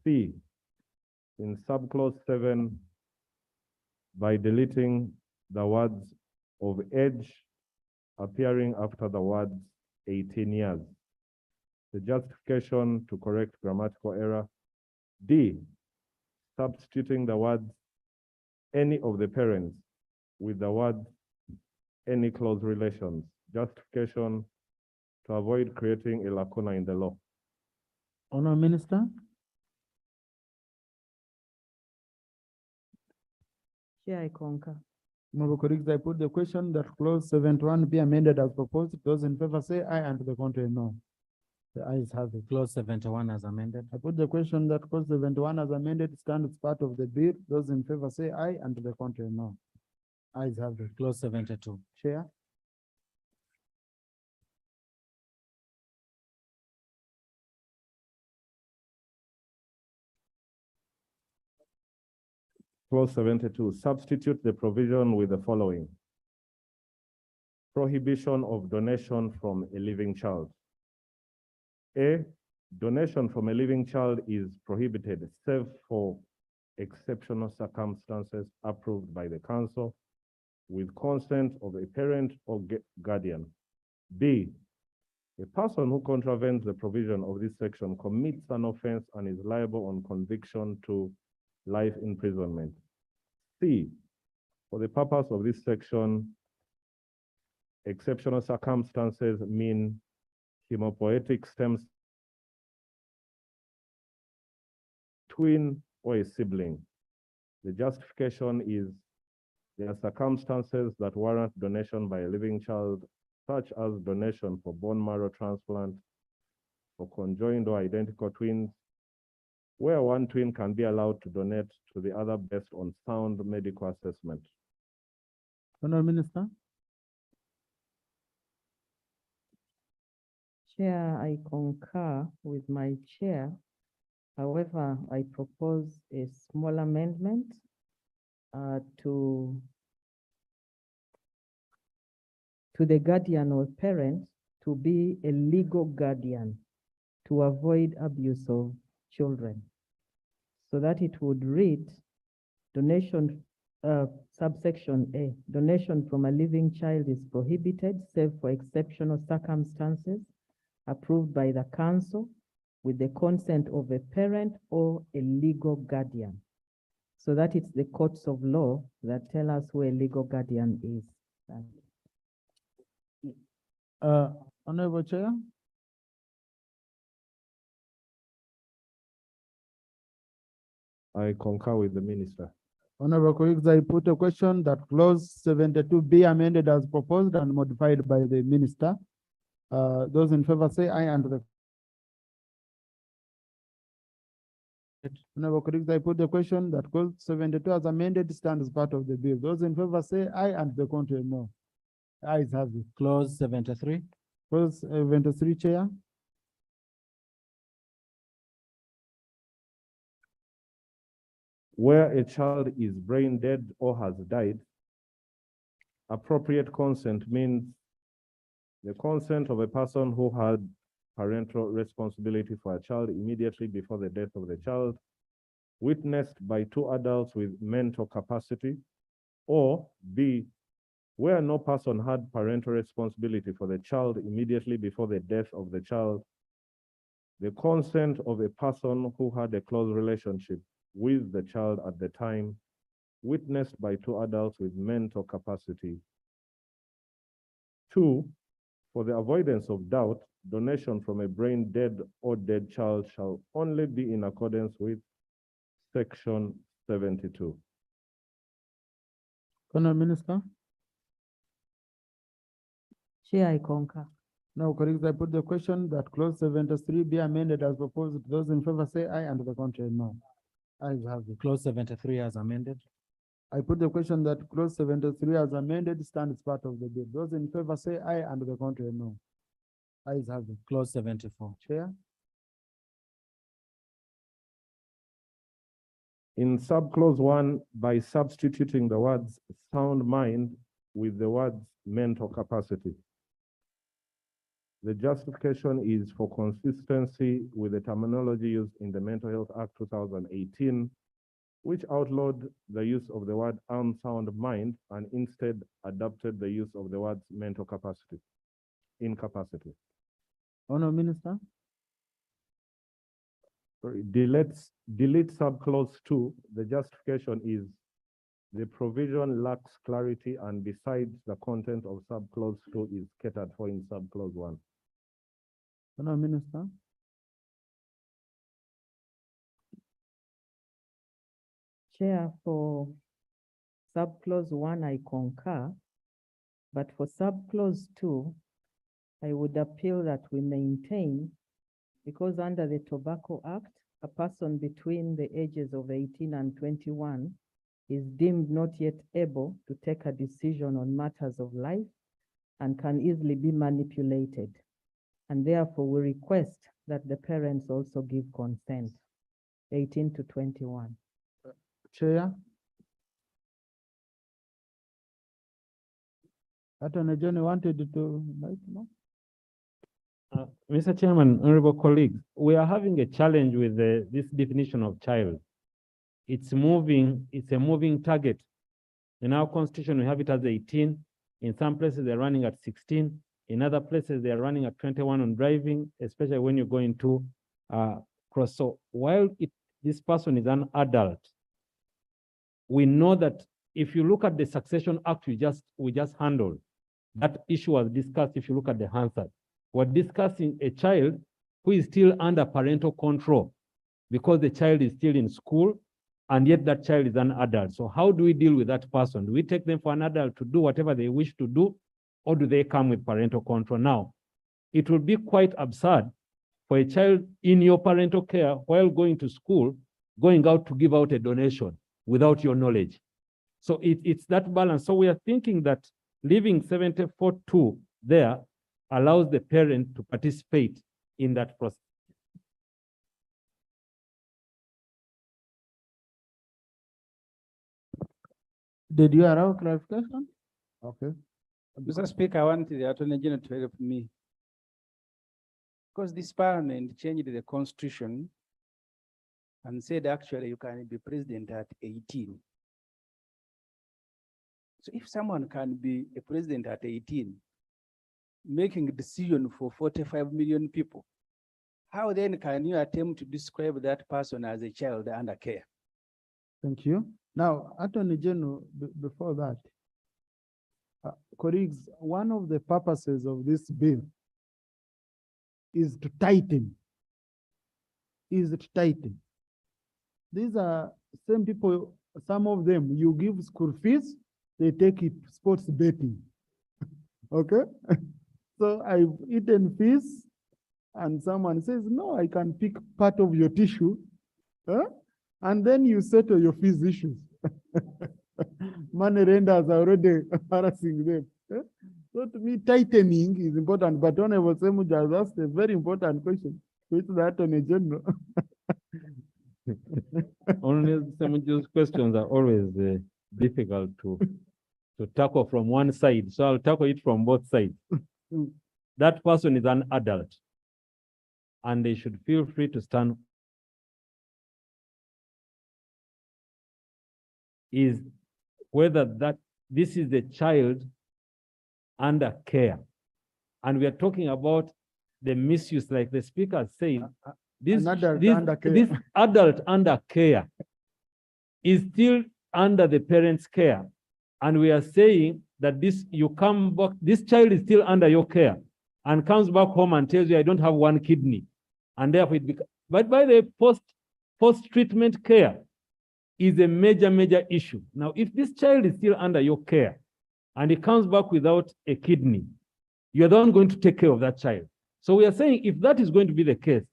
Speaker 4: C, in subclause 7, by deleting the words of age appearing after the words 18 years. The justification to correct grammatical error. D, substituting the words any of the parents with the words any close relations. Justification to avoid creating a lacuna in the law.
Speaker 3: Honourable Minister,
Speaker 7: Chair, I concur.
Speaker 3: Honourable colleagues, I put the question that clause 71 be amended as proposed. Those in favor say aye, and to the contrary, no. The ayes have it.
Speaker 1: Clause 71 as amended.
Speaker 3: I put the question that clause 71 as amended stands as part of the bill. Those in favor say aye, and to the contrary, no. Ayes have it.
Speaker 1: Clause 72.
Speaker 3: Chair.
Speaker 4: Clause 72, substitute the provision with the following. Prohibition of donation from a living child. A, donation from a living child is prohibited save for exceptional circumstances approved by the council with consent of a parent or guardian. B, a person who contravenes the provision of this section commits an offense and is liable on conviction to life imprisonment. C, for the purpose of this section, exceptional circumstances mean hemopoietic stem cell twin or a sibling. The justification is there are circumstances that warrant donation by a living child, such as donation for bone marrow transplant, for conjoined or identical twins, where one twin can be allowed to donate to the other based on sound medical assessment.
Speaker 3: Honourable Minister.
Speaker 7: Chair, I concur with my chair. However, I propose a small amendment to the guardian or parent to be a legal guardian to avoid abuse of children, so that it would read donation, subsection A, donation from a living child is prohibited save for exceptional circumstances approved by the council with the consent of a parent or a legal guardian, so that it's the courts of law that tell us who a legal guardian is.
Speaker 3: Honourable Chair.
Speaker 4: I concur with the minister.
Speaker 3: Honourable colleagues, I put a question that clause 72 be amended as proposed and modified by the minister. Those in favor say aye, and to the Honourable colleagues, I put the question that clause 72 as amended stands as part of the bill. Those in favor say aye, and the contrary, no. Ayes have it.
Speaker 1: Clause 73.
Speaker 3: Clause 73, Chair.
Speaker 4: Where a child is brain dead or has died, appropriate consent means the consent of a person who had parental responsibility for a child immediately before the death of the child, witnessed by 2 adults with mental capacity, or B, where no person had parental responsibility for the child immediately before the death of the child, the consent of a person who had a close relationship with the child at the time, witnessed by 2 adults with mental capacity. 2, for the avoidance of doubt, donation from a brain dead or dead child shall only be in accordance with section 72.
Speaker 3: Honourable Minister.
Speaker 7: Chair, I concur.
Speaker 3: Now, colleagues, I put the question that clause 73 be amended as proposed. Those in favor say aye, and to the contrary, no. Ayes have it.
Speaker 1: Clause 73 as amended.
Speaker 3: I put the question that clause 73 as amended stands as part of the bill. Those in favor say aye, and to the contrary, no. Ayes have it.
Speaker 1: Clause 74.
Speaker 3: Chair,
Speaker 4: In subclause 1, by substituting the words sound mind with the words mental capacity. The justification is for consistency with the terminology used in the Mental Health Act 2018, which outlawed the use of the word unsound mind and instead adopted the use of the words mental capacity, incapacity.
Speaker 3: Honourable Minister.
Speaker 4: Sorry, delete subclause 2. The justification is the provision lacks clarity, and besides, the content of subclause 2 is catered for in subclause 1.
Speaker 3: Honourable Minister.
Speaker 7: Chair, for subclause 1, I concur, but for subclause 2, I would appeal that we maintain, because under the Tobacco Act, a person between the ages of 18 and 21 is deemed not yet able to take a decision on matters of life and can easily be manipulated. And therefore, we request that the parents also give consent, 18 to 21.
Speaker 3: Chair. Attorney General wanted to, no?
Speaker 5: Mr. Chairman, honorable colleagues, we are having a challenge with this definition of child. It's a moving target. In our constitution, we have it as 18. In some places, they're running at 16. In other places, they're running at 21 on driving, especially when you go into cross. So while this person is an adult, we know that if you look at the Succession Act we just handled, that issue was discussed. If you look at the Hansard, we're discussing a child who is still under parental control because the child is still in school, and yet that child is an adult. So how do we deal with that person? Do we take them for an adult to do whatever they wish to do, or do they come with parental control? Now, it would be quite absurd for a child in your parental care while going to school, going out to give out a donation without your knowledge. So it's that balance. So we are thinking that leaving 74(2) there allows the parent to participate in that process.
Speaker 3: Did you allow clarification? Okay.
Speaker 10: Mr. Speaker, I want the Attorney General to help me. Because this parliament changed the constitution and said actually you can be president at 18. So if someone can be a president at 18, making a decision for 45 million people, how then can you attempt to describe that person as a child under care?
Speaker 3: Thank you. Now, Attorney General, before that, colleagues, one of the purposes of this bill is to tighten. These are same people, some of them, you give school fees, they take it sports betting. Okay? So I've eaten fees, and someone says, no, I can pick part of your tissue, and then you settle your fees issues. Money lenders are already harassing them. So to me, tightening is important, but Honorable Semuja has asked a very important question, which the Attorney General.
Speaker 5: Only Semuja's questions are always difficult to tackle from one side, so I'll tackle it from both sides. That person is an adult, and they should feel free to stand. Is whether this is the child under care. And we are talking about the misuse, like the speaker said, this adult under care is still under the parent's care. And we are saying that you come back, this child is still under your care and comes back home and tells you, I don't have one kidney. And therefore but by the post-treatment care is a major issue. Now, if this child is still under your care and he comes back without a kidney, you're the one going to take care of that child. So we are saying if that is going to be the case,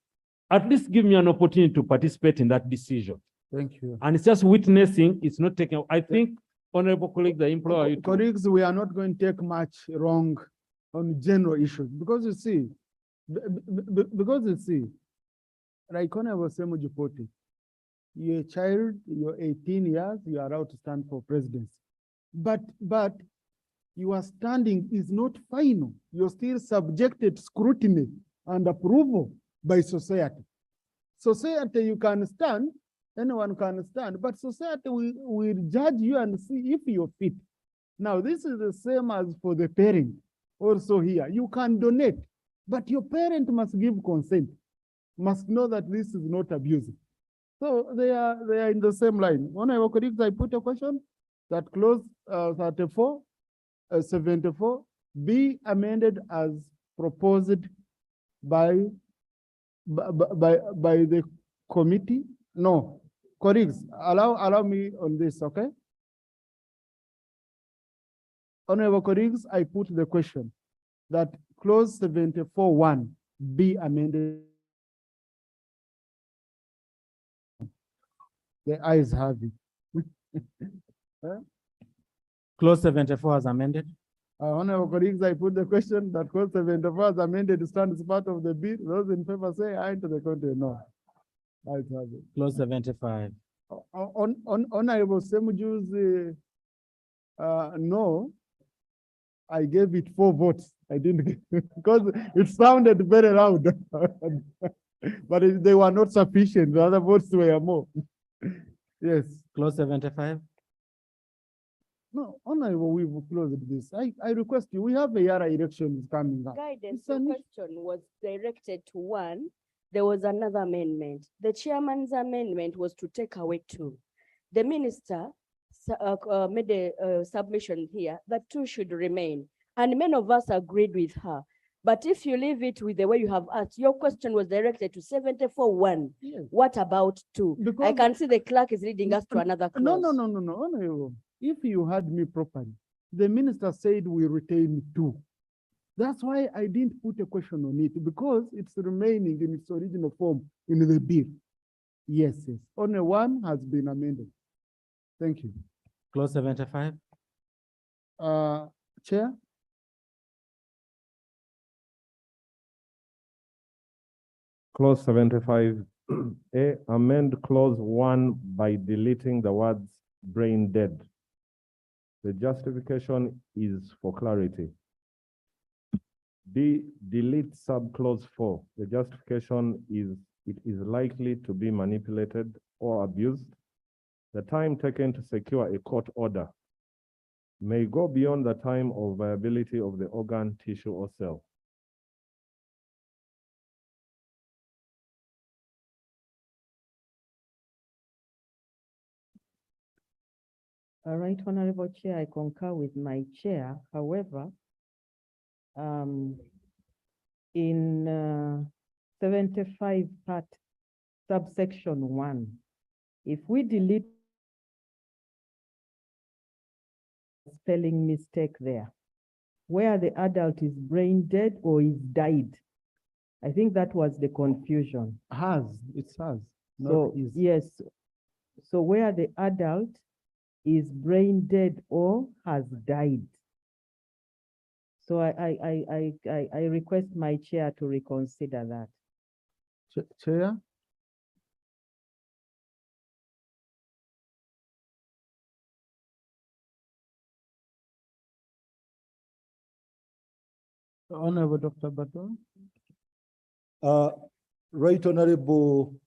Speaker 5: at least give me an opportunity to participate in that decision.
Speaker 3: Thank you.
Speaker 5: And it's just witnessing, it's not taking, I think, honorable colleagues, the employer.
Speaker 3: Colleagues, we are not going to take much wrong on general issues, because you see, Because you see, like when I was saying, Mujipoti, you're a child, you're 18 years, you are out to stand for presidency. But your standing is not final. You're still subjected to scrutiny and approval by society. Society, you can stand, anyone can stand, but society will judge you and see if you're fit. Now, this is the same as for the parent. Also here, you can donate, but your parent must give consent, must know that this is not abusive. So they are in the same line. When I put a question that clause 74 be amended as proposed by the committee. No, colleagues, allow me on this, okay? Honorable colleagues, I put the question that clause 74(1) be amended. The ayes have it.
Speaker 1: Clause 74 as amended.
Speaker 3: Honorable colleagues, I put the question that clause 74 as amended to stand as part of the bill. Those in favor say aye, to the contrary, no. Ayes have it.
Speaker 1: Clause 75.
Speaker 3: Honorable Semuju's no, I gave it 4 votes. I didn't get because it sounded very loud, but they were not sufficient. The other votes were more. Yes.
Speaker 1: Clause 75.
Speaker 3: No, Honorable, we've closed this. I request you, we have a Yara elections coming up.
Speaker 11: Guidance,
Speaker 3: It's
Speaker 11: the
Speaker 3: an issue.
Speaker 11: question was directed to 1. There was another amendment. The chairman's amendment was to take away 2. The minister made a submission here that 2 should remain. And many of us agreed with her. But if you leave it with the way you have asked, your question was directed to 74(1).
Speaker 3: Yes.
Speaker 11: What about 2? I
Speaker 3: Because-
Speaker 11: can see the clerk is leading us to another clause.
Speaker 3: No, Honorable. If you had me properly, the minister said we retain 2. That's why I didn't put a question on it, because it's remaining in its original form in the bill. Yes. Only 1 has been amended. Thank you.
Speaker 1: Clause 75.
Speaker 3: Chair?
Speaker 4: Clause 75A, amend clause 1 by deleting the words brain dead. The justification is for clarity. B, delete subclause 4. The justification is it is likely to be manipulated or abused. The time taken to secure a court order may go beyond the time of viability of the organ, tissue, or cell.
Speaker 7: All right, Honorable Chair, I concur with my chair. However, in 75 part subsection 1, if we delete spelling mistake there, where the adult is brain dead or is died, I think that was the confusion.
Speaker 3: It has.
Speaker 7: So, yes, so where the adult is brain dead or has died. So I request my chair to reconsider that.
Speaker 3: Chair? Honorable Dr. Baton?
Speaker 6: Right Honorable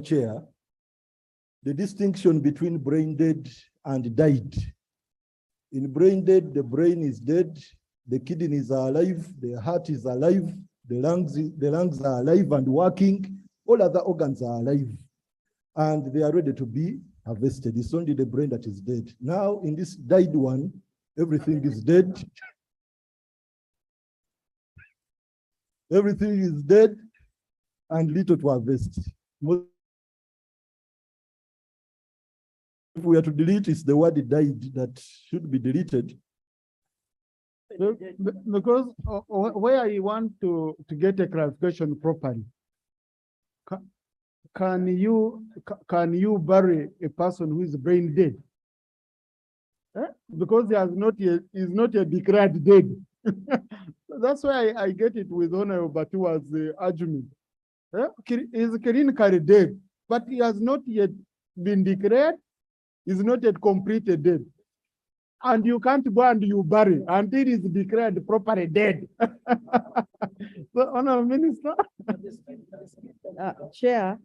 Speaker 6: Chair, the distinction between brain dead and died. In brain dead, the brain is dead, the kidneys are alive, the heart is alive, the lungs are alive and working, all other organs are alive, and they are ready to be harvested. It's only the brain that is dead. Now, in this died one, everything is dead. Everything is dead and little to harvest. If we are to delete, it's the word died that should be deleted.
Speaker 3: Because where you want to get a clarification properly, can you bury a person who is brain dead? Because he is not yet declared dead. That's why I get it with Honorable Batua's argument. Is clinically dead, but he has not yet been declared, is not yet completed dead. And you can't go and you bury until he's declared properly dead. So, Honorable Minister.
Speaker 7: Chair,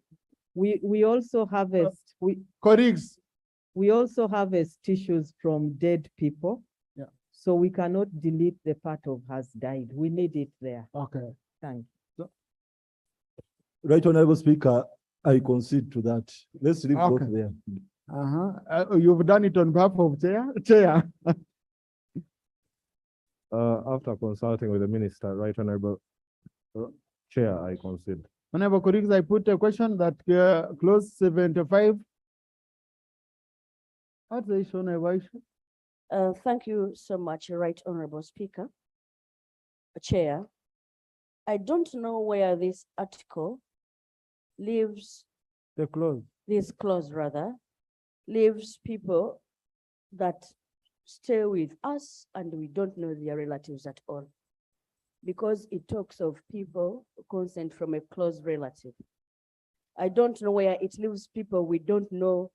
Speaker 7: we also harvest,
Speaker 3: Colleagues,
Speaker 7: we also harvest tissues from dead people.
Speaker 3: Yeah.
Speaker 7: So we cannot delete the part of has died. We need it there.
Speaker 3: okay.
Speaker 7: Thank you.
Speaker 6: Right Honorable Speaker, I concede to that. Let's leave both
Speaker 3: Okay.
Speaker 6: there.
Speaker 3: You've done it on behalf of Chair.
Speaker 4: After consulting with the minister, Right Honorable Chair, I concede.
Speaker 3: Honorable colleagues, I put a question that clause 75. What's the issue, Honorable Aisha?
Speaker 11: Thank you so much, Right Honorable Speaker. Chair, I don't know where this article leaves,
Speaker 3: The clause.
Speaker 11: this clause rather, leaves people that stay with us and we don't know their relatives at all. Because it talks of people consent from a close relative. I don't know where it leaves people we don't know.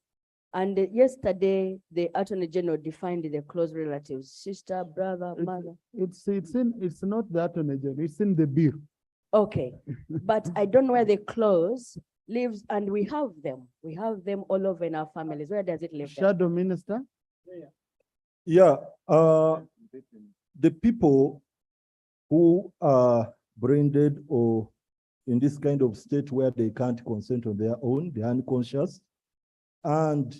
Speaker 11: And yesterday, the Attorney General defined the close relatives, sister, brother, mother.
Speaker 3: It's not the Attorney General, it's in the bill.
Speaker 11: Okay, but I don't know where the clause lives, and we have them. We have them all over in our families. Where does it live?
Speaker 3: Shadow Minister.
Speaker 6: Yeah, the people who are brain dead or in this kind of state where they can't consent on their own, they're unconscious, and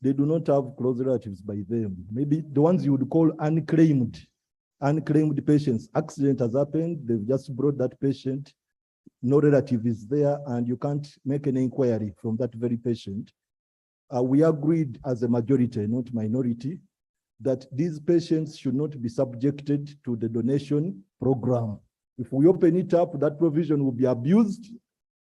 Speaker 6: they do not have close relatives by them. Maybe the ones you would call unclaimed patients. Accident has happened, they've just brought that patient, no relative is there, and you can't make an inquiry from that very patient. We agreed as a majority, not minority, that these patients should not be subjected to the donation program. If we open it up, that provision will be abused,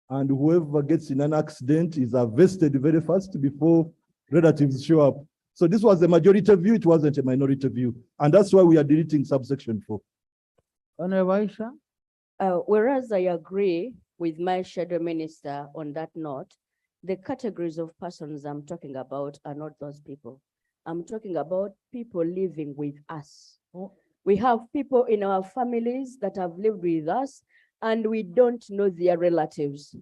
Speaker 6: and whoever gets in an accident is arrested very fast before relatives show up. So this was a majority view, it wasn't a minority view. And that's why we are deleting subsection 4.
Speaker 3: Honorable Aisha.
Speaker 11: Whereas I agree with my shadow minister on that note, the categories of persons I'm talking about are not those people. I'm talking about people living with us. We have people in our families that have lived with us and we don't know their relatives.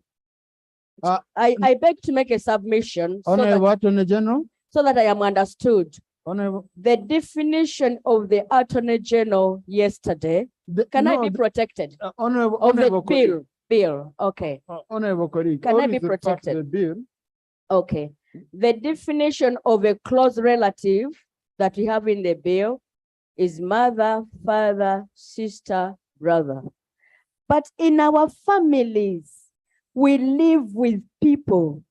Speaker 11: I beg to make a submission
Speaker 3: Attorney General.
Speaker 11: so that I am understood.
Speaker 3: Honorable.
Speaker 11: The definition of the Attorney General yesterday, can I be protected?
Speaker 3: Honorable
Speaker 11: Bill, okay.
Speaker 3: Honorable colleague.
Speaker 11: Can I be protected?
Speaker 3: The bill.
Speaker 11: Okay. The definition of a close relative that we have in the bill is mother, father, sister, brother. But in our families, we live with people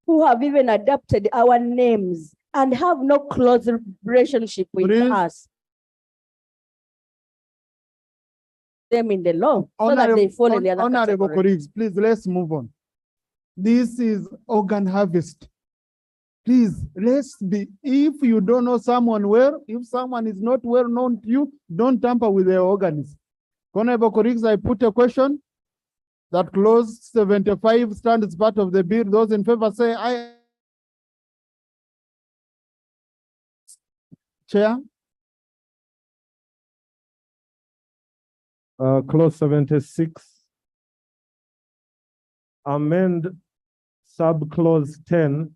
Speaker 11: who have even adopted our names and have no close relationship with us. Them in the law so that they fall in the other
Speaker 3: Honorable
Speaker 11: category.
Speaker 3: colleagues, please, let's move on. This is organ harvest. Please, let's be, if you don't know someone well, if someone is not well known to you, don't tamper with their organs. Honorable colleagues, I put a question that clause 75 stands as part of the bill. Those in favor say aye. Chair.
Speaker 4: Clause 76. Amend subclause 10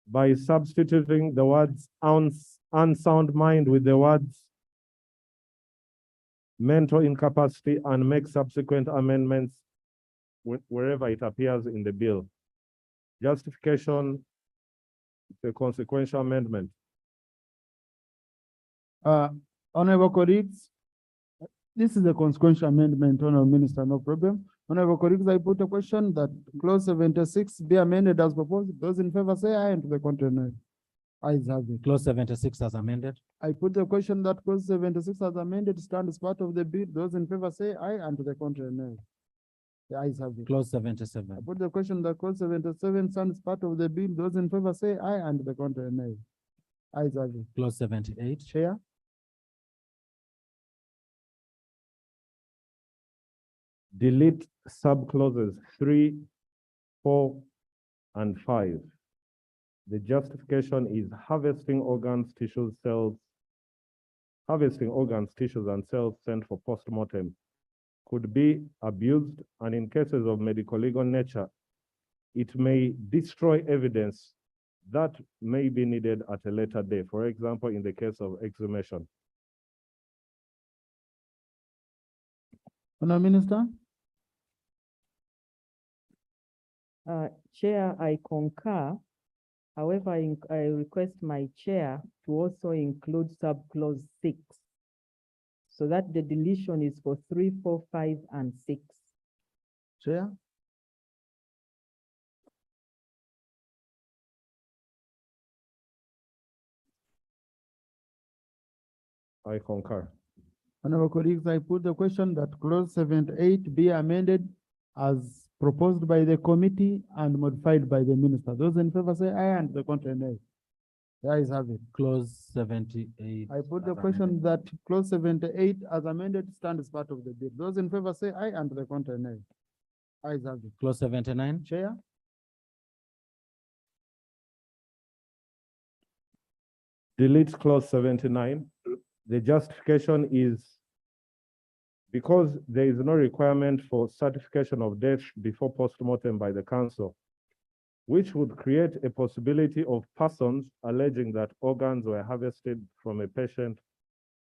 Speaker 4: by substituting the words unsound mind with the words mental incapacity and make subsequent amendments wherever it appears in the bill. Justification, the consequential amendment.
Speaker 3: Honorable colleagues, this is a consequential amendment, Honorable Minister, no problem. Honorable colleagues, I put a question that clause 76 be amended as proposed. Those in favor say aye, and to the contrary, no. Ayes have it.
Speaker 1: Clause 76 as amended.
Speaker 3: I put the question that clause 76 as amended stand as part of the bill. Those in favor say aye, and to the contrary, no. The ayes have it.
Speaker 1: Clause 77.
Speaker 3: I put the question that clause 77 stands part of the bill. Those in favor say aye, and to the contrary, no. Ayes have it.
Speaker 1: Clause 78.
Speaker 3: Chair.
Speaker 4: delete subclauses 3, 4, and 5. The justification is harvesting organs, tissues, and cells sent for postmortem could be abused, and in cases of medical legal nature, it may destroy evidence that may be needed at a later day, for example, in the case of exhumation.
Speaker 3: Honourable Minister?
Speaker 7: Chair, I concur. However, I request my chair to also include subclause 6, so that the deletion is for 3, 4, 5, and 6.
Speaker 3: Chair?
Speaker 4: I concur.
Speaker 3: Honourable colleagues, I put the question that clause 78 be amended as proposed by the committee and modified by the minister. Those in favor say aye, and the contrary nay. The ayes have it.
Speaker 1: Clause 78.
Speaker 3: I put the question that clause 78 as amended stand as part of the bill. Those in favor say aye, and the contrary nay. Ayes have it.
Speaker 1: Clause 79.
Speaker 3: Chair?
Speaker 4: Delete clause 79. The justification is because there is no requirement for certification of death before postmortem by the council, which would create a possibility of persons alleging that organs were harvested from a patient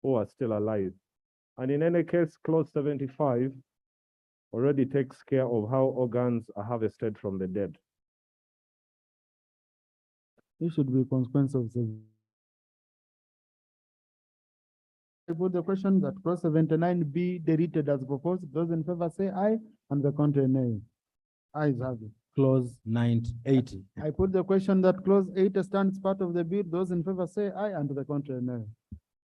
Speaker 4: who was still alive. And in any case, clause 75 already takes care of how organs are harvested from the dead.
Speaker 3: This should be consequence of the. I put the question that clause 79 be deleted as proposed. Those in favor say aye, and the contrary nay. Ayes have it.
Speaker 1: Clause 80.
Speaker 3: I put the question that clause 8 stands part of the bill. Those in favor say aye, and the contrary nay.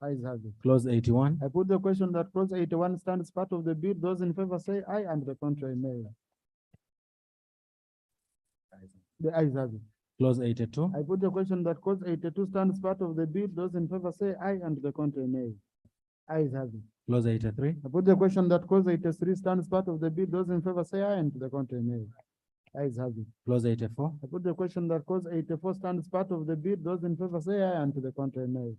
Speaker 3: Ayes have it.
Speaker 1: Clause 81.
Speaker 3: I put the question that clause 81 stands part of the bill. Those in favor say aye, and the contrary nay. The ayes have it.
Speaker 1: Clause 82.
Speaker 3: I put the question that clause 82 stands part of the bill. Those in favor say aye, and the contrary nay. Ayes have it.
Speaker 1: Clause 83.
Speaker 3: I put the question that clause 83 stands part of the bill. Those in favor say aye, and the contrary nay. Ayes have it.
Speaker 1: Clause 84.
Speaker 3: I put the question that clause 84 stands part of the bill. Those in favor say aye, and to the contrary nay.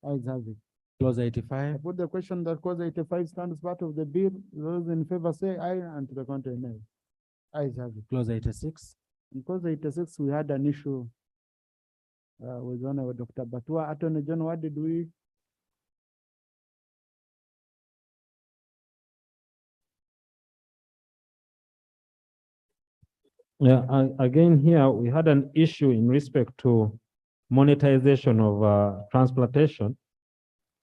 Speaker 3: Ayes have it.
Speaker 1: Clause
Speaker 3: I
Speaker 1: 85.
Speaker 3: put the question that clause 85 stands part of the bill. Those in favor say aye, and to the contrary nay. Ayes have it.
Speaker 1: Clause 86.
Speaker 3: In clause 86, we had an issue with Honorable Dr. Batua. Attorney General, what did we?
Speaker 5: Yeah, again, here we had an issue in respect to monetization of transplantation.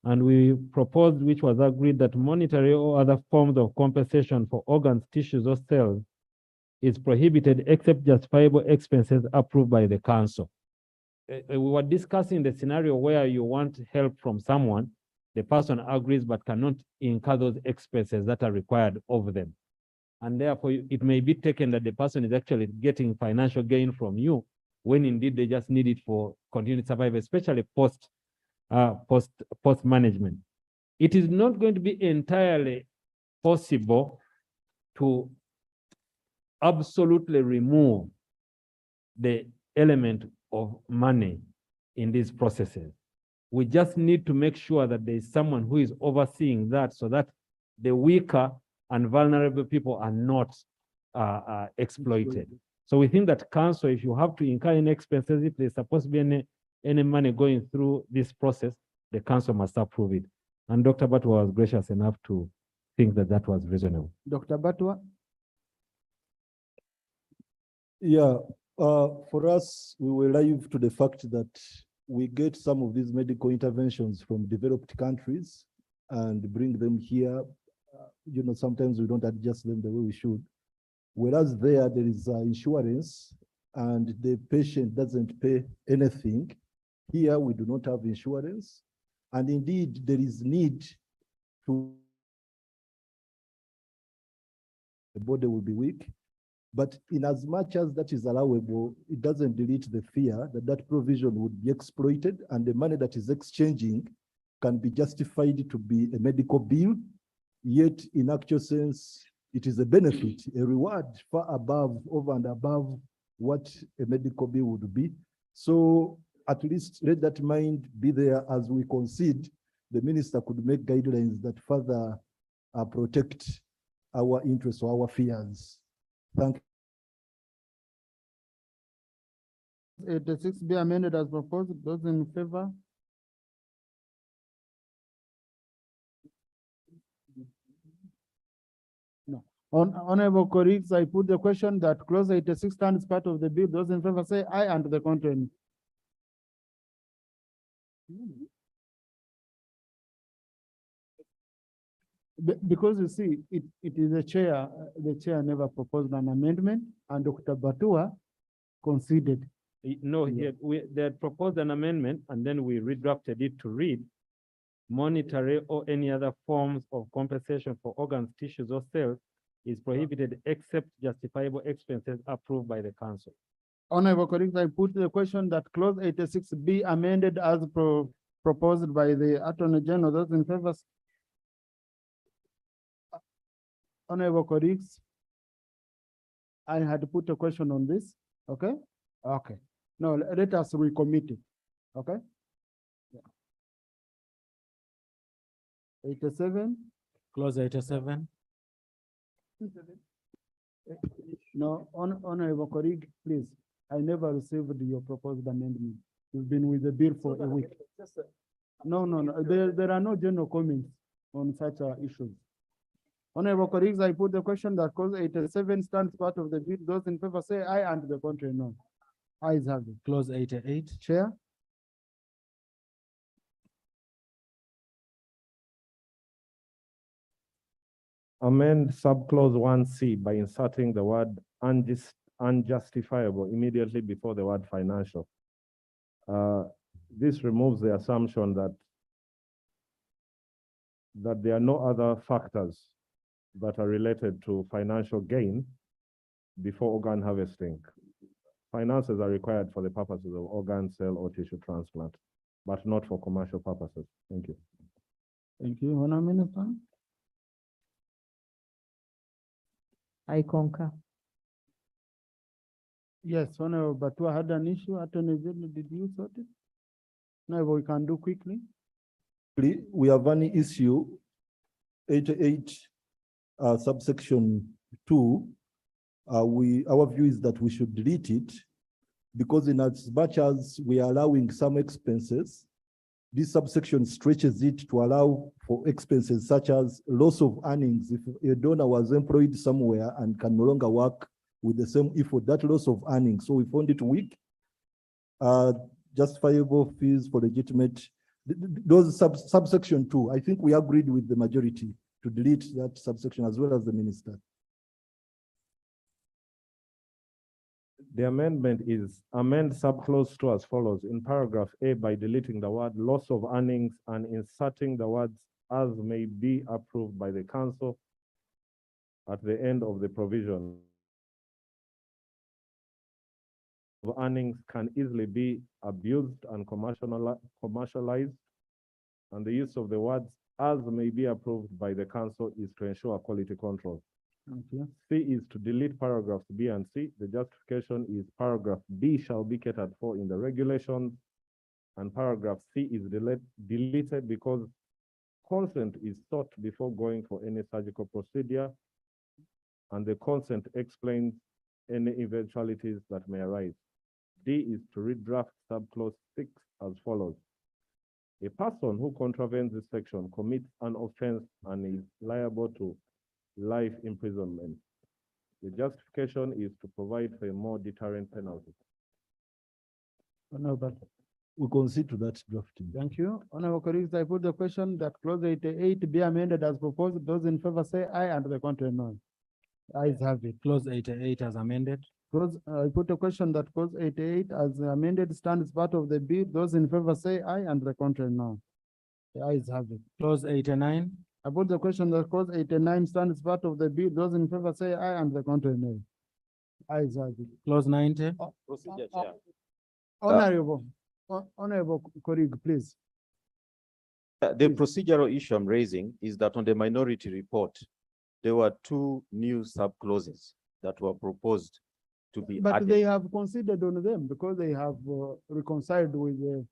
Speaker 5: And we proposed, which was agreed, that monetary or other forms of compensation for organs, tissues, or cells is prohibited except justifiable expenses approved by the council. We were discussing the scenario where you want help from someone, the person agrees but cannot incur those expenses that are required of them. And therefore, it may be taken that the person is actually getting financial gain from you, when indeed they just need it for continued survival, especially post management. It is not going to be entirely possible to absolutely remove the element of money in these processes. We just need to make sure that there is someone who is overseeing that, so that the weaker and vulnerable people are not exploited. So we think that council, if you have to incur any expenses, if there's supposed to be any money going through this process, the council must approve it. And Dr. Batua was gracious enough to think that that was reasonable.
Speaker 3: Dr. Batua?
Speaker 6: Yeah, for us, we were alive to the fact that we get some of these medical interventions from developed countries and bring them here. You know, sometimes we don't adjust them the way we should. Whereas there is insurance and the patient doesn't pay anything. Here, we do not have insurance. And indeed, there is need to, the body will be weak. But in as much as that is allowable, it doesn't delete the fear that that provision would be exploited, and the money that is exchanging can be justified to be a medical bill, yet in actual sense, it is a benefit, a reward far above, over and above what a medical bill would be. So at least let that mind be there as we concede. The minister could make guidelines that further protect our interests or our fears. Thank you.
Speaker 3: 86 be amended as proposed. Those in favor? No. Honorable colleagues, I put the question that clause 86 stands part of the bill. Those in favor say aye, and the contrary. Because you see, it is the chair never proposed an amendment, and Dr. Batua conceded.
Speaker 5: No, they had proposed an amendment and then we redrafted it to read monetary or any other forms of compensation for organs, tissues, or cells is prohibited except justifiable expenses approved by the council.
Speaker 3: Honorable colleagues, I put the question that clause 86 be amended as proposed by the Attorney General. Those in favor? Honorable colleagues, I had put a question on this, okay? Okay. No, let us recommit it, okay? 87?
Speaker 1: Clause 87.
Speaker 3: No, honorable colleague, please. I never received your proposed amendment. You've been with the bill for a week. No. There are no general comments on such issues. Honorable colleagues, I put the question that clause 87 stands part of the bill. Those in favor say aye, and the contrary no. Ayes have it.
Speaker 1: Clause 88.
Speaker 3: Chair?
Speaker 4: Amend subclause 1C by inserting the word unjustifiable immediately before the word financial. This removes the assumption that there are no other factors that are related to financial gain before organ harvesting. Finances are required for the purposes of organ, cell, or tissue transplant, but not for commercial purposes. Thank you.
Speaker 3: Thank you, Honorable Minister.
Speaker 7: I concur.
Speaker 3: Yes, Honorable Batua had an issue. Attorney General, did you sort it? No, but we can do quickly.
Speaker 6: We have an issue, 88 subsection 2. Our view is that we should delete it because in as much as we are allowing some expenses, this subsection stretches it to allow for expenses such as loss of earnings. If a donor was employed somewhere and can no longer work with the same effort, that loss of earnings. So we found it weak. Justifiable fees for legitimate, those subsection 2, I think we agreed with the majority to delete that subsection as well as the minister.
Speaker 4: The amendment is amend subclause 2 as follows. In paragraph A, by deleting the word loss of earnings and inserting the words as may be approved by the council at the end of the provision. Of earnings can easily be abused and commercialized, and the use of the words as may be approved by the council is to ensure quality control.
Speaker 3: Okay.
Speaker 4: C is to delete paragraphs B and C. The justification is paragraph B shall be catered for in the regulations, and paragraph C is deleted because consent is sought before going for any surgical procedure, and the consent explains any eventualities that may arise. D is to redraft subclause 6 as follows. A person who contravenes this section commits an offense and is liable to life imprisonment. The justification is to provide for a more deterrent penalty.
Speaker 3: Honorable.
Speaker 6: We concede to that drafting.
Speaker 3: Thank you. Honorable colleagues, I put the question that clause 88 be amended as proposed. Those in favor say aye, and the contrary no. Ayes have it.
Speaker 1: Clause 88 as amended.
Speaker 3: I put a question that clause 88 as amended stands part of the bill. Those in favor say aye, and the contrary no. The ayes have it.
Speaker 1: Clause 89.
Speaker 3: I put the question that clause 89 stands part of the bill. Those in favor say aye, and the contrary no. Ayes have it.
Speaker 1: Clause 90.
Speaker 8: Procedure, Chair.
Speaker 3: Honorable colleague, please.
Speaker 12: The procedural issue I'm raising is that on the minority report, there were two new sub-clauses that were proposed to be
Speaker 3: But
Speaker 12: added.
Speaker 3: they have considered on them because they have reconciled with the.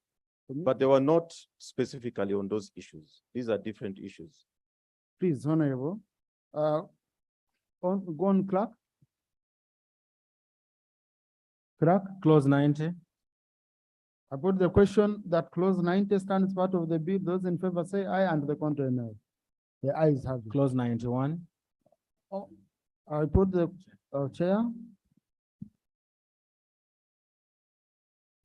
Speaker 12: But they were not specifically on those issues. These are different issues.
Speaker 3: Please, Honorable. Go on, clerk. Clerk,
Speaker 1: Clause 90.
Speaker 3: I put the question that clause 90 stands part of the bill. Those in favor say aye and the contrary no. The ayes have it.
Speaker 1: Clause 91.
Speaker 3: Oh, I put the chair.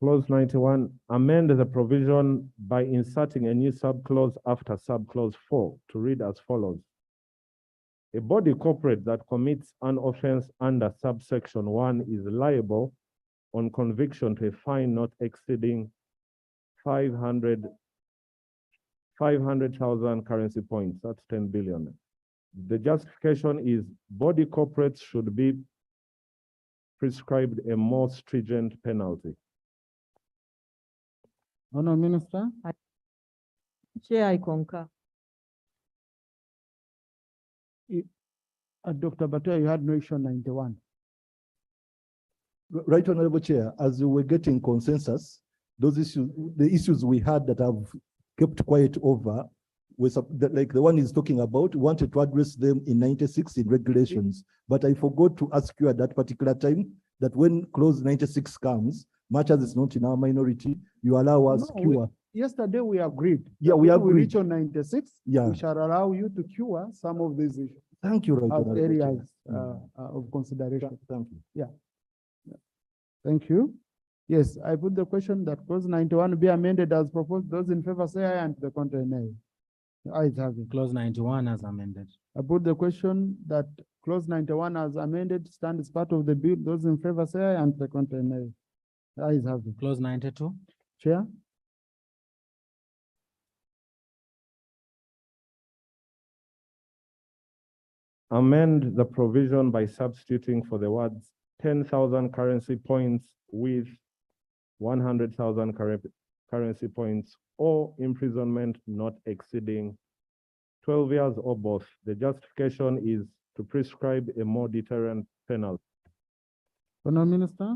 Speaker 4: Clause 91, amend the provision by inserting a new subclause after subclause 4 to read as follows. A body corporate that commits an offense under subsection 1 is liable on conviction to a fine not exceeding 500,000 currency points. That's 10 billion. The justification is body corporates should be prescribed a more stringent penalty.
Speaker 3: Honourable Minister.
Speaker 7: Chair, I concur.
Speaker 3: Dr. Batua, you had no issue on 91.
Speaker 6: Right, Honorable Chair, as we were getting consensus, those issues, the issues we had that have kept quiet over, was like the one he's talking about, we wanted to address them in 96 in regulations. But I forgot to ask you at that particular time that when clause 96 comes, much as it's not in our minority, you allow us
Speaker 3: No,
Speaker 6: cure.
Speaker 3: Yesterday we agreed.
Speaker 6: Yeah,
Speaker 3: that
Speaker 6: we
Speaker 3: when
Speaker 6: agreed.
Speaker 3: reach on 96,
Speaker 6: Yeah.
Speaker 3: we shall allow you to cure some of these issues
Speaker 6: Thank you, right,
Speaker 3: as
Speaker 6: Honorable Chair.
Speaker 3: areas of consideration.
Speaker 6: Thank you.
Speaker 3: Thank you. Yes, I put the question that clause 91 be amended as proposed. Those in favor say aye and the contrary nay. The ayes have it.
Speaker 1: Clause 91 as amended.
Speaker 3: I put the question that clause 91 as amended stand as part of the bill. Those in favor say aye and the contrary nay. The ayes have it.
Speaker 1: Clause 92.
Speaker 3: Chair.
Speaker 4: Amend the provision by substituting for the words 10,000 currency points with 100,000 currency points or imprisonment not exceeding 12 years or both. The justification is to prescribe a more deterrent penalty.
Speaker 3: Honourable Minister.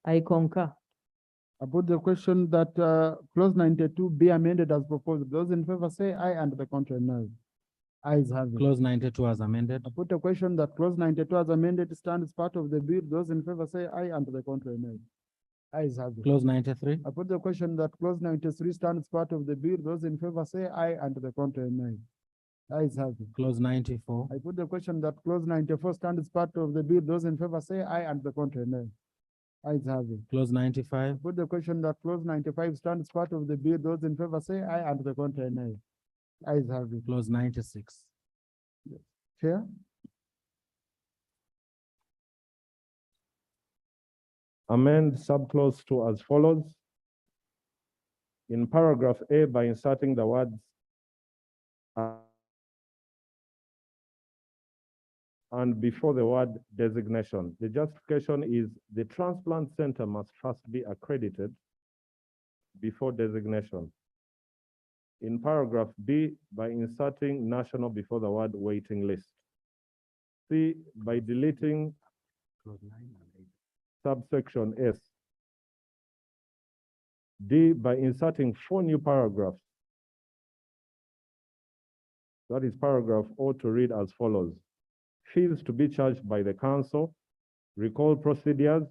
Speaker 7: I concur.
Speaker 3: I put the question that clause 92 be amended as proposed. Those in favor say aye and the contrary no. Ayes have it.
Speaker 1: Clause 92 as amended.
Speaker 3: I put a question that clause 92 as amended stands part of the bill. Those in favor say aye and the contrary no. Ayes have it.
Speaker 1: Clause 93.
Speaker 3: I put the question that clause 93 stands part of the bill. Those in favor say aye and the contrary no. Ayes have it.
Speaker 1: Clause 94.
Speaker 3: I put the question that clause 94 stands part of the bill. Those in favor say aye and the contrary no. Ayes have it.
Speaker 1: Clause 95.
Speaker 3: Put the question that clause 95 stands part of the bill. Those in favor say aye and the contrary no. Ayes have it.
Speaker 1: Clause 96.
Speaker 3: Chair.
Speaker 4: Amend subclause 2 as follows. In paragraph A, by inserting the words and before the word designation. The justification is the transplant center must first be accredited before designation. In paragraph B, by inserting national before the word waiting list. C, by deleting subsection S. D, by inserting 4 new paragraphs. That is paragraph O to read as follows. Fees to be charged by the council, recall procedures,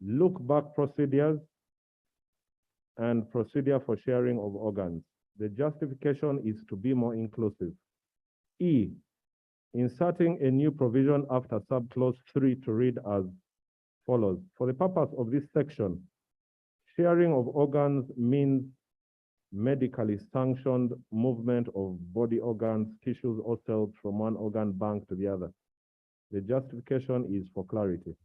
Speaker 4: look back procedures, and procedure for sharing of organs. The justification is to be more inclusive. E, inserting a new provision after subclause 3 to read as follows. For the purpose of this section, sharing of organs means medically sanctioned movement of body organs, tissues, or cells from one organ bank to the other. The justification is for clarity.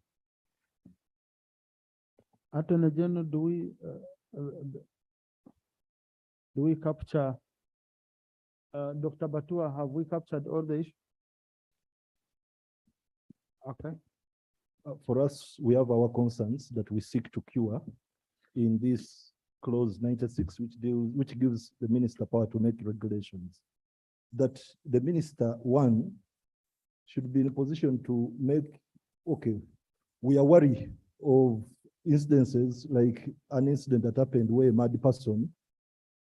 Speaker 3: Attorney General, do we capture, Dr. Batua, have we captured all the issues? Okay.
Speaker 6: For us, we have our concerns that we seek to cure in this clause 96, which gives the minister power to make regulations. that the minister, one, should be in a position to make, okay, we are worried of incidences like an incident that happened where a mad person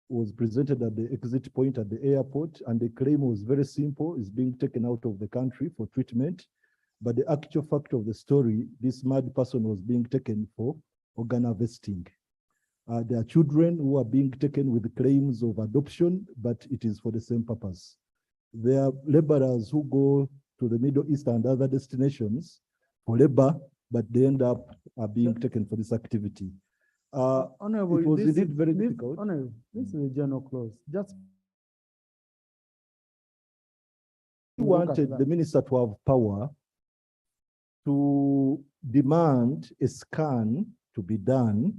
Speaker 6: was presented at the exit point at the airport, and the claim was very simple, is being taken out of the country for treatment. But the actual fact of the story, this mad person was being taken for organ harvesting. There are children who are being taken with claims of adoption, but it is for the same purpose. There are laborers who go to the Middle East and other destinations for labor, but they end up being taken for this activity.
Speaker 3: Honorable,
Speaker 6: it was
Speaker 3: this
Speaker 6: indeed
Speaker 3: is-
Speaker 6: very
Speaker 3: this-
Speaker 6: difficult.
Speaker 3: Honorable, this is a general clause. Just
Speaker 6: We
Speaker 3: look at
Speaker 6: wanted
Speaker 3: that.
Speaker 6: the minister to have power to demand a scan to be done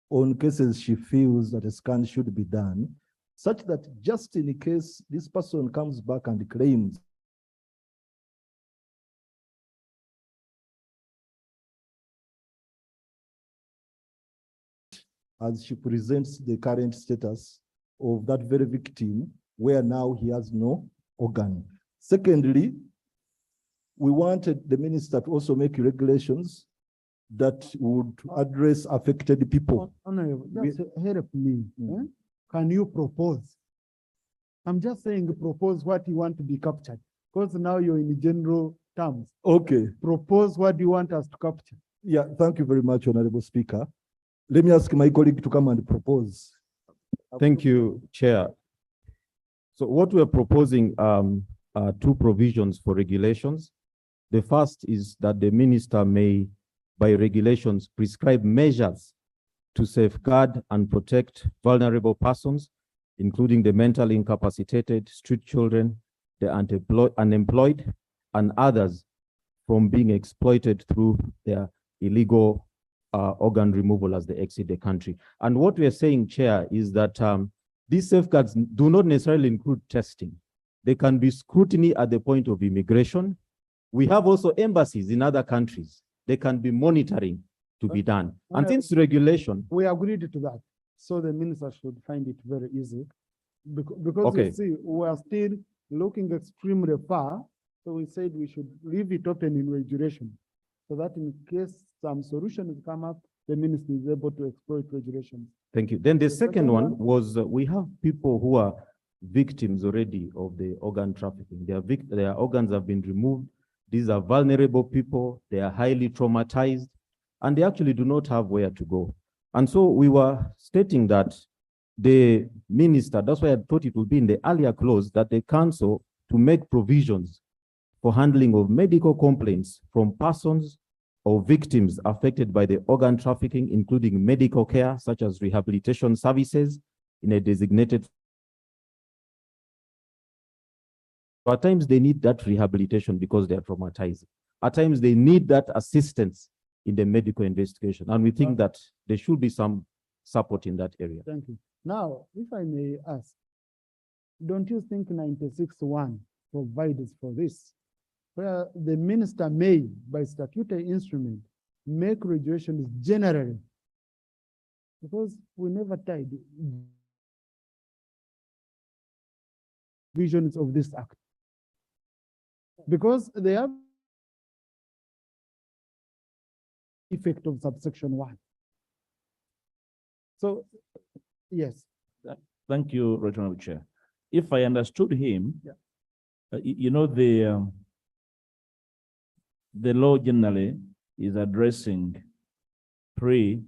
Speaker 6: on cases she feels that a scan should be done, such that just in case this person comes back and claims as she presents the current status of that very victim, where now he has no organ. Secondly, we wanted the minister to also make regulations that would address affected people.
Speaker 3: Honorable,
Speaker 6: We-
Speaker 3: just help me.
Speaker 6: Mm.
Speaker 3: eh? Can you propose? I'm just saying propose what you want to be captured, because now you're in general terms.
Speaker 6: Okay,
Speaker 3: Propose what you want us to capture.
Speaker 6: yeah, thank you very much, Honorable Speaker. Let me ask my colleague to come and propose.
Speaker 13: Thank you, Chair. So what we're proposing are two provisions for regulations. The first is that the minister may, by regulations, prescribe measures to safeguard and protect vulnerable persons, including the mentally incapacitated, street children, the unemployed, and others from being exploited through their illegal organ removal as they exit the country. And what we are saying, Chair, is that these safeguards do not necessarily include testing. They can be scrutiny at the point of immigration. We have also embassies in other countries. They can be monitoring to be done. And since regulation,
Speaker 3: We agreed to that. So the minister should find it very easy. Because
Speaker 13: Okay.
Speaker 3: you see, we are still looking extremely far. So we said we should leave it open in regulation. So that in case some solutions come up, the minister is able to exploit regulations.
Speaker 13: thank you. Then the
Speaker 3: The second
Speaker 13: second one
Speaker 3: one?
Speaker 13: was we have people who are victims already of the organ trafficking. Their organs have been removed. These are vulnerable people. They are highly traumatized, and they actually do not have where to go. And so we were stating that the minister, that's why I thought it would be in the earlier clause, that the council to make provisions for handling of medical complaints from persons or victims affected by the organ trafficking, including medical care, such as rehabilitation services in a designated. At times they need that rehabilitation because they are traumatized. At times they need that assistance in the medical investigation. And we think that there should be some support in that area.
Speaker 3: Thank you. Now, if I may ask, don't you think 96(1) provides for this? Where the minister may, by statutory instrument, make regulations generally. Because we never tied visions of this act. Because they have effect of subsection 1. So, yes.
Speaker 8: Thank you, Right Honorable Chair. If I understood him,
Speaker 3: Yeah.
Speaker 8: You know, the law generally is addressing pre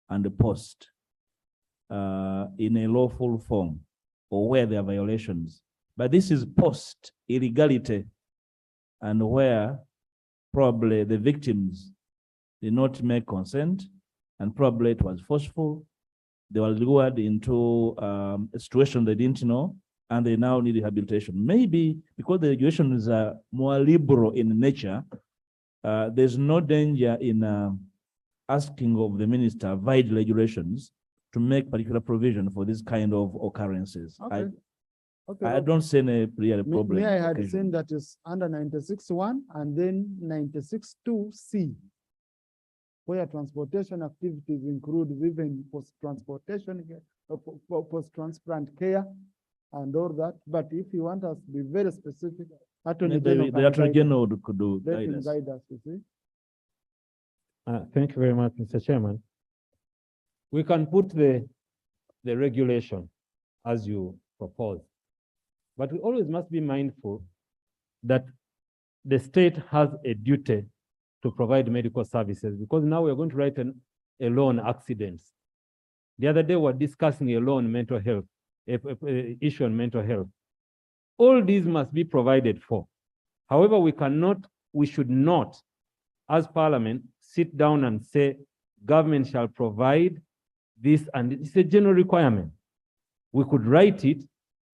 Speaker 8: and post in a lawful form or where there are violations. But this is post illegality and where probably the victims did not make consent and probably it was forceful. They were lured into a situation they didn't know, and they now need rehabilitation. Maybe because the regulations are more liberal in nature, there's no danger in asking of the minister via regulations to make particular provision for this kind of occurrences.
Speaker 3: Okay. Okay.
Speaker 8: I don't see any real problem.
Speaker 3: Me, I had
Speaker 8: occasion.
Speaker 3: seen that is under 96(1) and then 96(2)(c), where transportation activities include even post-transportation, post-transplant care, and all that, but if you want us to be very specific, Attorney
Speaker 8: Maybe
Speaker 3: General
Speaker 8: the
Speaker 3: can
Speaker 8: Attorney
Speaker 3: guide us.
Speaker 8: General could do
Speaker 3: Let
Speaker 8: guide
Speaker 3: him
Speaker 8: us.
Speaker 3: guide us, you see.
Speaker 5: Thank you very much, Mr. Chairman. We can put the regulation as you propose, but we always must be mindful that the state has a duty to provide medical services, because now we're going to write a law on accidents. The other day, we were discussing a law on mental health, a issue on mental health. All these must be provided for. However, we should not, as Parliament, sit down and say, government shall provide this, and it's a general requirement. We could write it,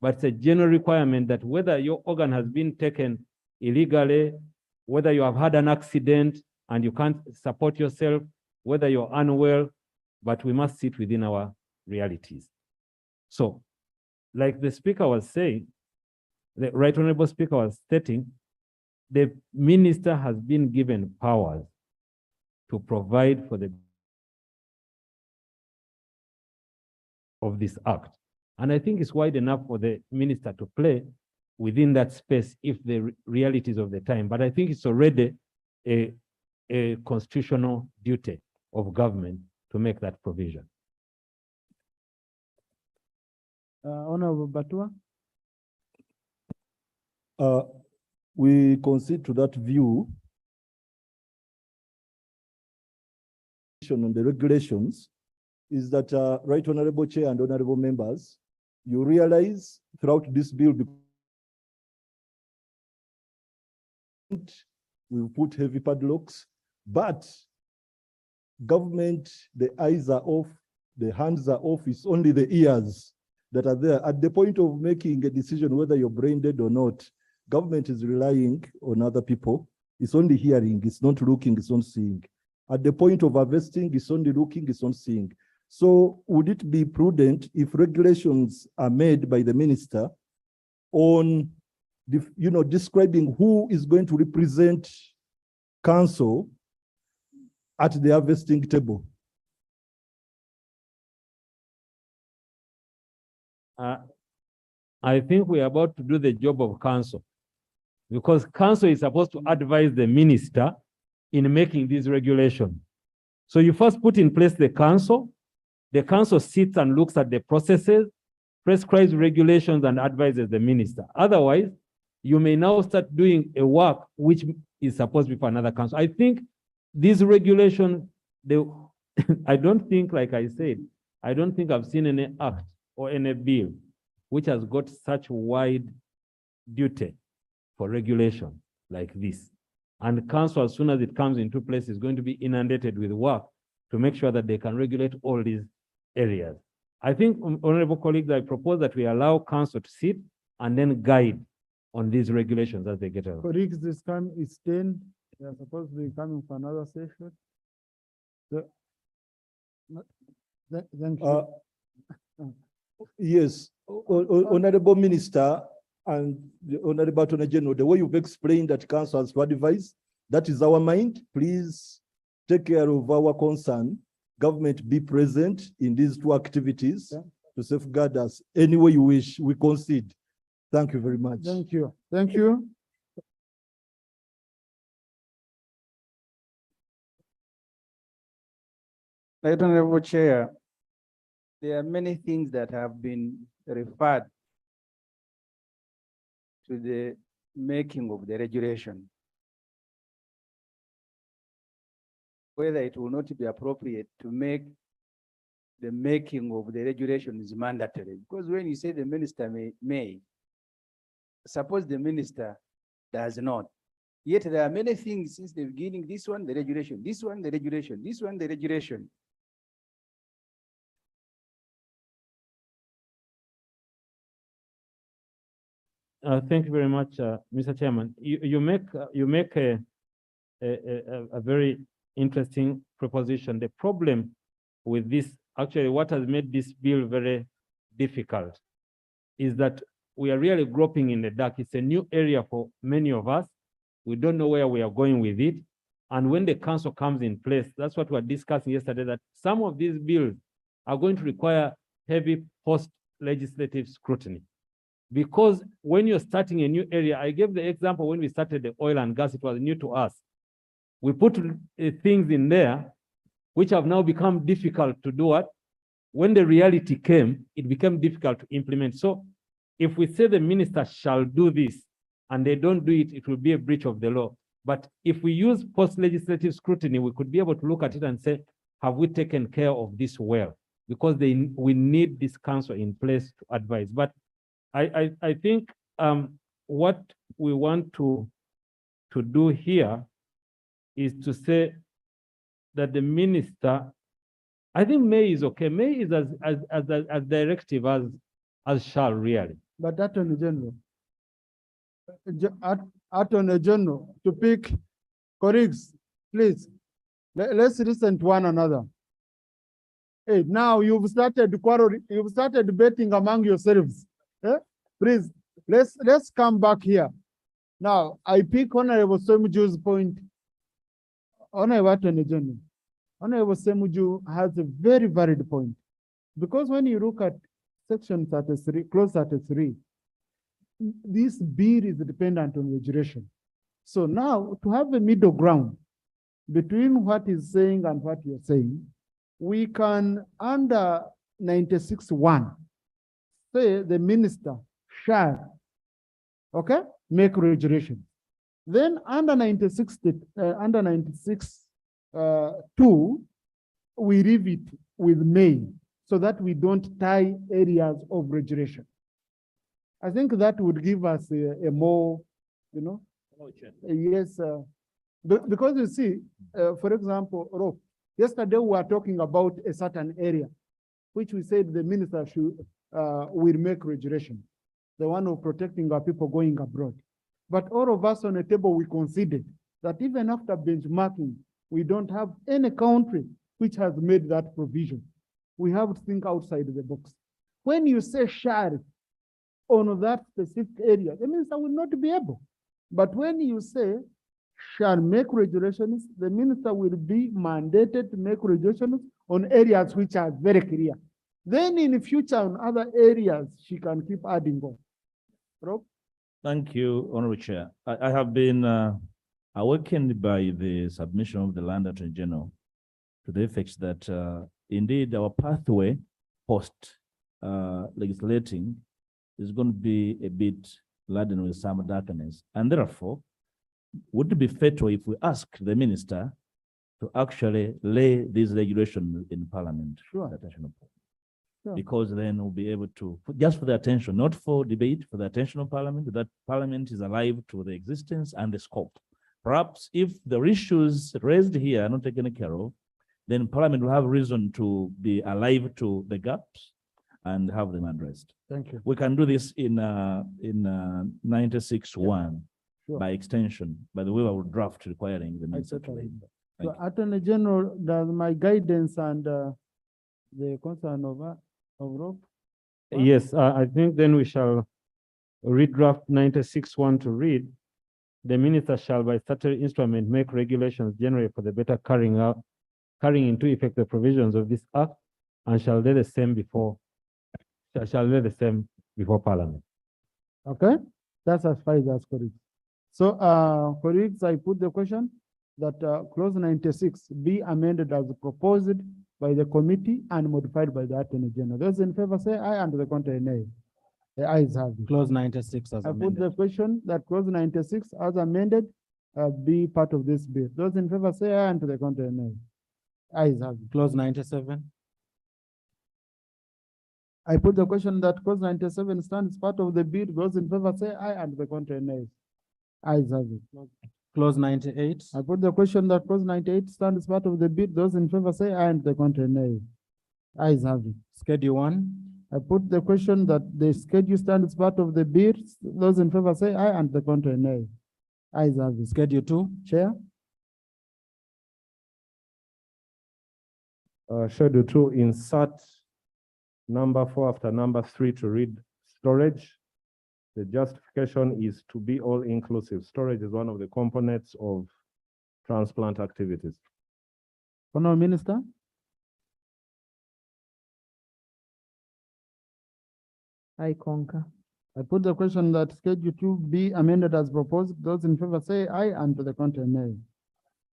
Speaker 5: but it's a general requirement that whether your organ has been taken illegally, whether you have had an accident and you can't support yourself, whether you're unwell, but we must sit within our realities. So, like the speaker was saying, the Right Honorable Speaker was stating, the minister has been given powers to provide for the of this act. And I think it's wide enough for the minister to play within that space if the realities of the time. But I think it's already a constitutional duty of government to make that provision.
Speaker 3: Honorable Batua?
Speaker 6: We concede to that view on the regulations is that, Right Honorable Chair and Honorable Members, you realize throughout this bill, we put heavy padlocks, but government, the eyes are off, the hands are off, it's only the ears that are there. At the point of making a decision whether you're brain dead or not, government is relying on other people. It's only hearing, it's not looking, it's not seeing. At the point of harvesting, it's only looking, it's not seeing. So would it be prudent if regulations are made by the minister on, describing who is going to represent council at the harvesting table?
Speaker 5: I think we are about to do the job of council, because council is supposed to advise the minister in making these regulations. So you first put in place the council sits and looks at the processes, prescribes regulations and advises the minister. Otherwise, you may now start doing a work which is supposed to be for another council. I think these regulations, I don't think, like I said, I don't think I've seen any act or any bill which has got such wide duty for regulation like this. And council, as soon as it comes into place, is going to be inundated with work to make sure that they can regulate all these areas. I think, honorable colleagues, I propose that we allow council to sit and then guide on these regulations as they get out.
Speaker 3: Colleagues, this time is 10. They are supposed to be coming for another session. So, thank you.
Speaker 6: Yes, Honorable Minister and the Honorable Attorney General, the way you've explained that council has to advise, that is our mind. Please take care of our concern. Government be present in these two activities to safeguard us any way you wish. We concede. Thank you very much.
Speaker 3: Thank you. Thank you.
Speaker 10: Right Honorable Chair, there are many things that have been referred to the making of the regulation. Whether it will not be appropriate to make the making of the regulation is mandatory, because when you say the minister may, suppose the minister does not. Yet there are many things since the beginning, this one, the regulation, this one, the regulation, this one, the regulation.
Speaker 5: Thank you very much, Mr. Chairman. You make a very interesting proposition. The problem with this, actually, what has made this bill very difficult is that we are really groping in the dark. It's a new area for many of us. We don't know where we are going with it. And when the council comes in place, that's what we were discussing yesterday, that some of these bills are going to require heavy post-legislative scrutiny. Because when you're starting a new area, I gave the example when we started the oil and gas, it was new to us. We put things in there which have now become difficult to do what? When the reality came, it became difficult to implement. So if we say the minister shall do this and they don't do it, it will be a breach of the law. But if we use post-legislative scrutiny, we could be able to look at it and say, have we taken care of this well? Because we need this council in place to advise. But I think what we want to do here is to say that the minister, I think May is okay. May is as directive as shall really.
Speaker 3: But Attorney General, Attorney General, to pick colleagues, please, let's listen to one another. Hey, now you've started quarreling, you've started debating among yourselves. Please, let's come back here. Now, I pick Honorable Semuju's point. Honorable Attorney General, Honorable Semuju has a very valid point. Because when you look at section 33, clause 33, this bill is dependent on regulation. So now, to have a middle ground between what is saying and what you're saying, we can, under 96(1), say the minister shall, okay, make regulation. Then under 96(2), we leave it with may, so that we don't tie areas of regulation. I think that would give us a more, you know, yes, because you see, for example, Rob, yesterday we were talking about a certain area, which we said the minister should will make regulation, the one of protecting our people going abroad. But all of us on the table, we considered that even after benchmarking, we don't have any country which has made that provision. We have to think outside the box. When you say shall on that specific area, the minister will not be able. But when you say shall make regulations, the minister will be mandated to make regulations on areas which are very clear. Then in the future, on other areas, she can keep adding on. Rob?
Speaker 8: Thank you, Honorable Chair. I have been awakened by the submission of the Land Attorney General to the effect that indeed our pathway post legislating is going to be a bit laden with some darkness. And therefore, would it be fatal if we ask the minister to actually lay these regulations in Parliament?
Speaker 3: Sure.
Speaker 8: Sure. Because then we'll be able to, just for the attention, not for debate, for the attention of Parliament, that Parliament is alive to the existence and the scope. Perhaps if the issues raised here are not taken care of, then Parliament will have reason to be alive to the gaps and have them addressed.
Speaker 3: Thank you.
Speaker 8: We can do this in 96(1). Sure. By extension, by the way, I would draft requiring the minister to lay.
Speaker 3: So, Attorney General, does my guidance and the concern of Rob?
Speaker 5: Yes, I think then we shall redraft 96(1) to read, the minister shall by statutory instrument make regulations generally for the better carrying into effect the provisions of this act, and shall lay the same before Parliament.
Speaker 3: Okay, that's as far as that's correct. So, colleagues, I put the question that clause 96 be amended as proposed by the committee and modified by the Attorney General. Those in favor say aye, and the contrary nay. The ayes have it.
Speaker 1: Clause 96 as
Speaker 3: I
Speaker 1: amended.
Speaker 3: put the question that clause 96 as amended be part of this bill. Those in favor say aye, and to the contrary nay. Ayes have it.
Speaker 1: Clause 97.
Speaker 3: I put the question that clause 97 stands part of the bill. Those in favor say aye, and the contrary nay. Ayes have it.
Speaker 1: Clause 98.
Speaker 3: I put the question that clause 98 stands part of the bill. Those in favor say aye, and the contrary nay. Ayes have it.
Speaker 1: Schedule 1.
Speaker 3: I put the question that the schedule stands part of the bill. Those in favor say aye, and the contrary nay. Ayes have it.
Speaker 1: Schedule 2.
Speaker 3: Chair?
Speaker 4: Schedule 2, insert number 4 after number 3 to read storage. The justification is to be all inclusive. Storage is one of the components of transplant activities.
Speaker 3: Honourable Minister?
Speaker 7: I concur.
Speaker 3: I put the question that Schedule 2 be amended as proposed. Those in favor say aye, and to the contrary nay.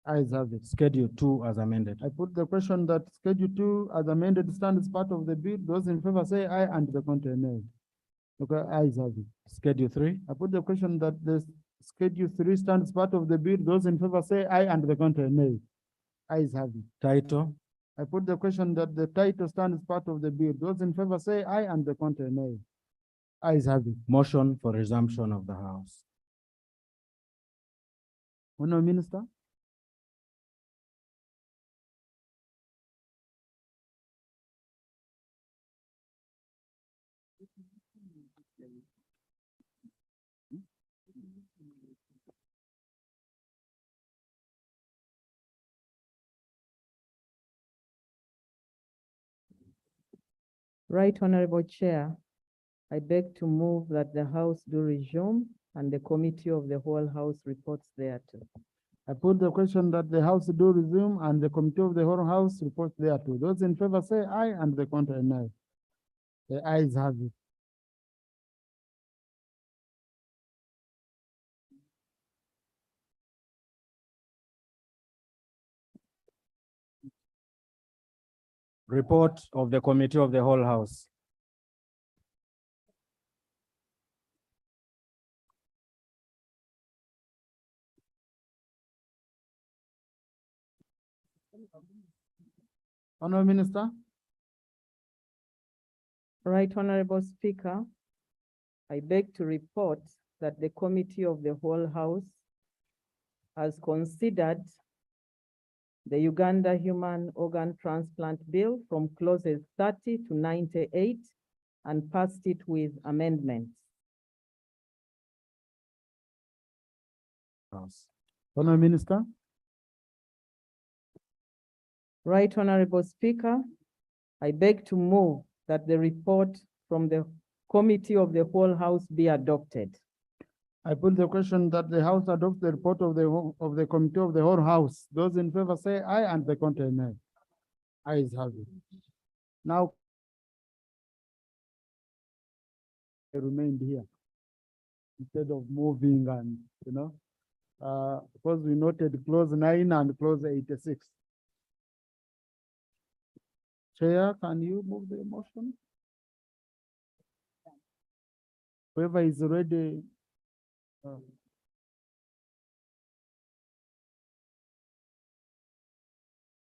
Speaker 3: Ayes have it.
Speaker 1: Schedule 2 as amended.
Speaker 3: I put the question that Schedule 2 as amended stand as part of the bill. Those in favor say aye, and to the contrary nay. Okay, ayes have it.
Speaker 1: Schedule 3.
Speaker 3: I put the question that the Schedule 3 stands part of the bill. Those in favor say aye, and to the contrary nay. Ayes have it.
Speaker 1: Title.
Speaker 3: I put the question that the title stands part of the bill. Those in favor say aye, and the contrary nay. Ayes have it.
Speaker 1: Motion for resumption of the House.
Speaker 3: Honourable Minister.
Speaker 7: Right Honorable Chair, I beg to move that the House do resume and the Committee of the Whole House reports thereto.
Speaker 3: I put the question that the House do resume and the Committee of the whole House reports thereto. Those in favor say aye, and the contrary nay. The ayes have it.
Speaker 1: Report of the Committee of the Whole House.
Speaker 3: Honourable Minister.
Speaker 7: Right Honorable Speaker, I beg to report that the Committee of the Whole House has considered the Uganda Human Organ Transplant Bill from clauses 30 to 98 and passed it with amendments.
Speaker 3: Honourable Minister.
Speaker 7: Right Honorable Speaker, I beg to move that the report from the Committee of the Whole House be adopted.
Speaker 3: I put the question that the House adopts the report of the Committee of the whole House. Those in favor say aye, and the contrary nay. Ayes have it. Now, I remained here instead of moving and, because we noted clause 9 and clause 86. Chair, can you move the motion? Whoever is ready.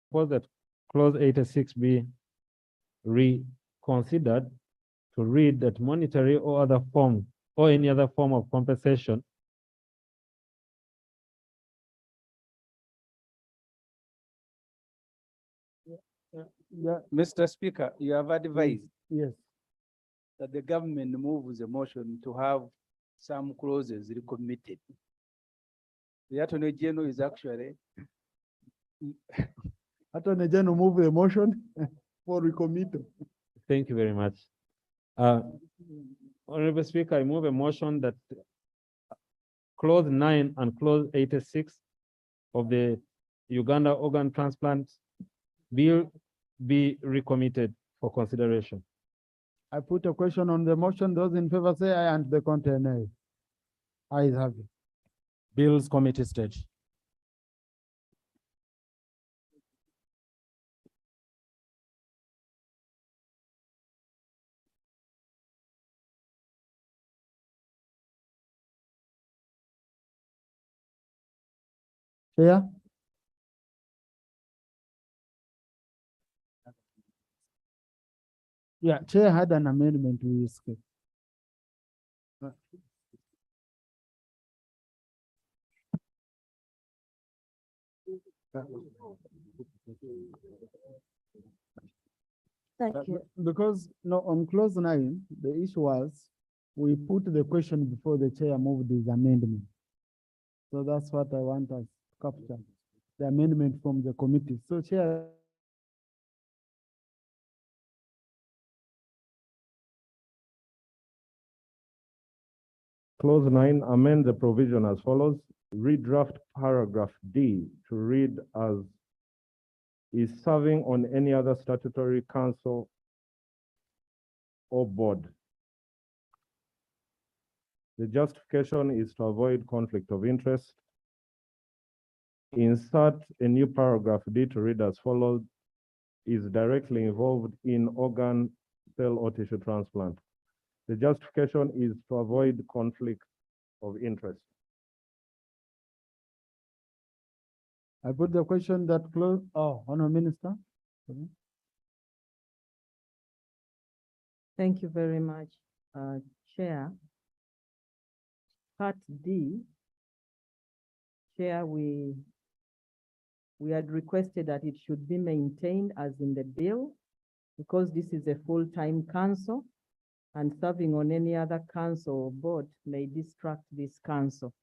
Speaker 5: Suppose that clause 86 be reconsidered to read that monetary or other form or any other form of compensation
Speaker 10: Mr. Speaker, you have advised
Speaker 3: Yes.
Speaker 10: that the government moves a motion to have some clauses recommitted. The Attorney General is actually
Speaker 3: Attorney General move the motion for recommittal.
Speaker 5: Thank you very much. Honorable Speaker, I move a motion that clause 9 and clause 86 of the Uganda Organ Transplant Bill be recommitted for consideration.
Speaker 3: I put a question on the motion. Those in favor say aye, and the contrary nay. Ayes have it.
Speaker 1: Bills Committee stage.
Speaker 3: Chair. Yeah, Chair had an amendment we skipped.
Speaker 11: Thank you.
Speaker 3: Because no, on clause 9, the issue was we put the question before the chair moved his amendment. So that's what I want us to capture, the amendment from the committee. So chair.
Speaker 4: Clause 9, amend the provision as follows. Redraft paragraph D to read as is serving on any other statutory council or board. The justification is to avoid conflict of interest. Insert a new paragraph D to read as follows: is directly involved in organ, cell, or tissue transplant. The justification is to avoid conflict of interest.
Speaker 3: I put the question that close, Honourable Minister.
Speaker 7: Thank you very much, Chair. Part D, Chair, we had requested that it should be maintained as in the bill because this is a full-time council and serving on any other council or board may distract this council.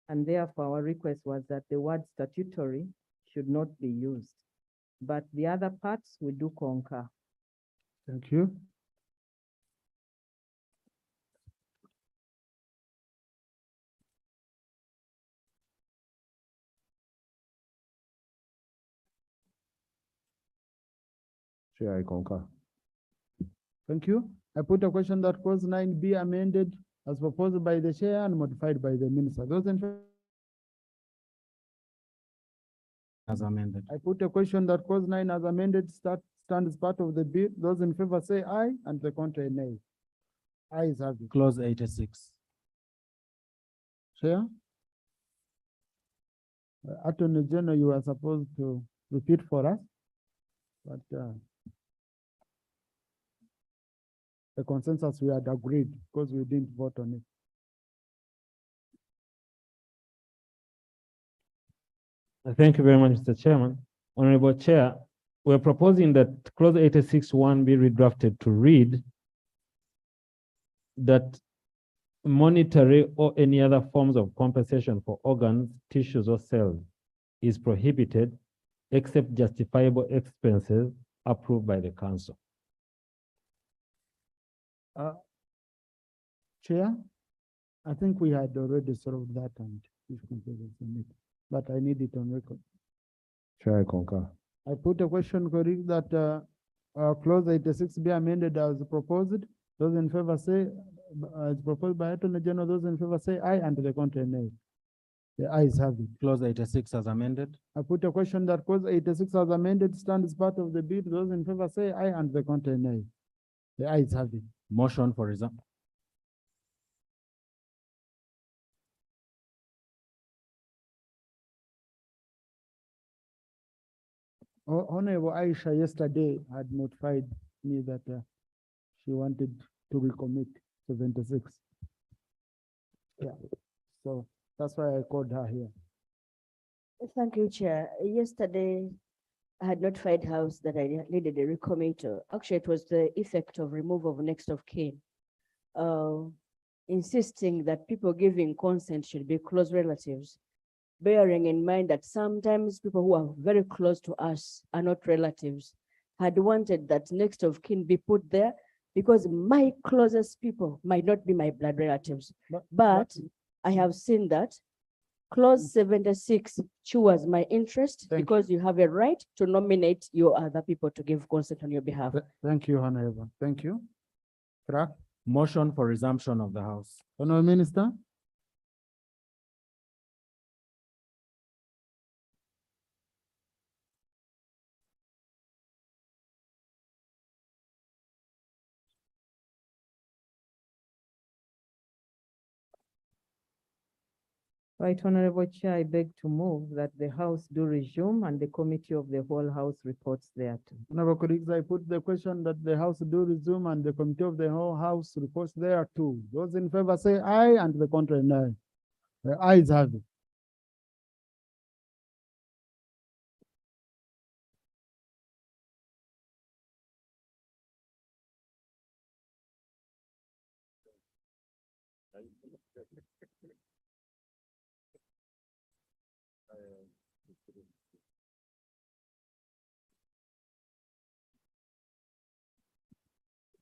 Speaker 7: And therefore our request was that the word statutory should not be used. But the other parts we do concur.
Speaker 3: Thank you.
Speaker 4: Chair, I concur.
Speaker 3: Thank you. I put a question that clause 9 be amended as proposed by the chair and modified by the minister. Those in favor?
Speaker 1: As amended.
Speaker 3: I put a question that clause 9 as amended stands part of the bill. Those in favor say aye and the contrary nay. Ayes have it.
Speaker 1: Clause 86.
Speaker 3: Chair? Attorney General, you are supposed to repeat for us, but the consensus we had agreed because we didn't vote on it.
Speaker 5: Thank you very much, Mr. Chairman. Honorable Chair, we're proposing that clause 86(1) be redrafted to read that monetary or any other forms of compensation for organs, tissues, or cells is prohibited except justifiable expenses approved by the council.
Speaker 3: Chair, I think we had already solved that and but I need it on record.
Speaker 4: Chair, I concur.
Speaker 3: I put a question, correct, that clause 86 be amended as proposed. Those in favor say, as proposed by Attorney General, those in favor say aye and the contrary nay. The ayes have it.
Speaker 1: Clause 86 as amended.
Speaker 3: I put a question that clause 86 as amended stands part of the bill. Those in favor say aye and the contrary nay. The ayes have it.
Speaker 1: Motion for resumption.
Speaker 3: Honorable Aisha yesterday had notified me that she wanted to recommit 76. Yeah, so that's why I called her here.
Speaker 11: Thank you, Chair. Yesterday, I had notified House that I needed a recommitter. Actually, it was the effect of removal of next of kin, insisting that people giving consent should be close relatives, bearing in mind that sometimes people who are very close to us are not relatives, had wanted that next of kin be put there because my closest people might not be my blood relatives. But I have seen that clause 76 choose my interest because you have a right to nominate your other people to give consent on your behalf.
Speaker 3: Thank you, Honorable. Thank you. Crack.
Speaker 1: Motion for resumption of the House.
Speaker 3: Honorable Minister.
Speaker 7: Right, Honorable Chair, I beg to move that the House do resume and the Committee of the Whole House reports thereto.
Speaker 3: Honorable colleagues, I put the question that the House do resume and the Committee of the Whole House reports there too. Those in favor say aye and the contrary nay. The ayes have it.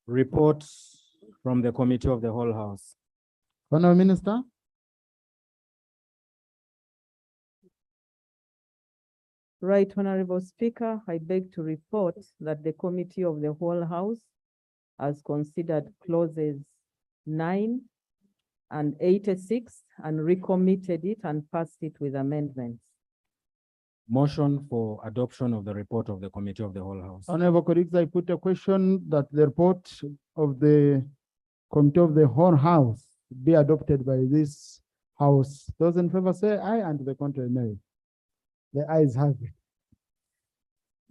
Speaker 1: Reports from the Committee of the Whole House.
Speaker 3: Honorable Minister.
Speaker 7: Right, Honorable Speaker, I beg to report that the Committee of the Whole House has considered clauses 9 and 86 and recommitted it and passed it with amendments.
Speaker 1: Motion for adoption of the report of the Committee of the Whole House.
Speaker 3: Honorable colleagues, I put a question that the report of the Committee of the Whole House be adopted by this House. Those in favor say aye, and the contrary nay. The ayes have it.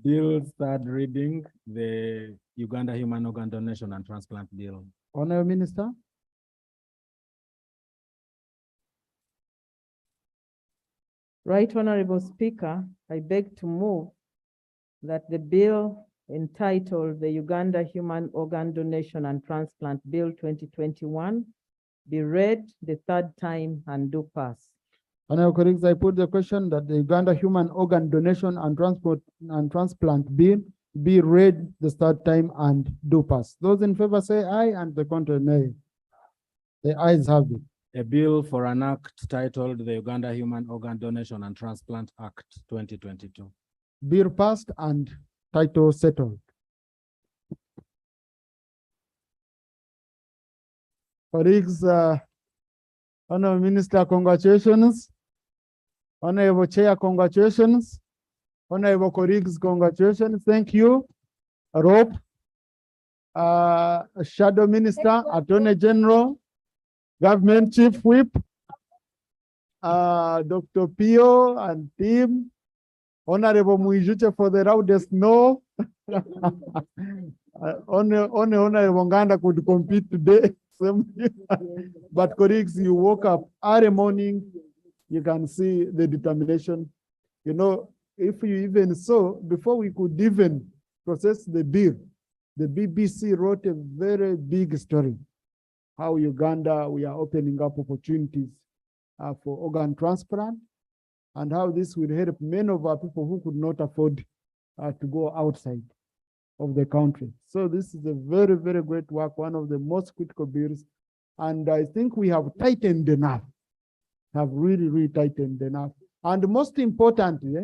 Speaker 1: Bill third reading, the Uganda Human Organ Donation and Transplant Bill.
Speaker 3: Honorable Minister.
Speaker 7: Right Honorable Speaker, I beg to move that the bill entitled the Uganda Human Organ Donation and Transplant Bill 2021 be read the third time and do pass.
Speaker 3: Honorable colleagues, I put the question that the Uganda Human Organ Donation and Transplant Bill be read the third time and do pass. Those in favor say aye, and the contrary nay. The ayes have it.
Speaker 1: A bill for an act titled the Uganda Human Organ Donation and Transplant Act 2022.
Speaker 3: Bill passed and title settled. Colleagues, Honorable Minister, congratulations. Honorable Chair, congratulations. Honorable colleagues, congratulations. Thank you. Rob, Shadow Minister, Attorney General, Government Chief Whip, Dr. Pio and team, Honorable Muijuche for the loudest no. Only Honorable Nganda could compete today. But colleagues, you woke up early morning, you can see the determination. You know, if you even saw, before we could even process the bill, the BBC wrote a very big story. How Uganda, we are opening up opportunities for organ transplant, and how this will help many of our people who could not afford to go outside of the country. So this is a very, very great work, one of the most critical bills. And I think we have tightened enough, have really, really tightened enough. And most importantly,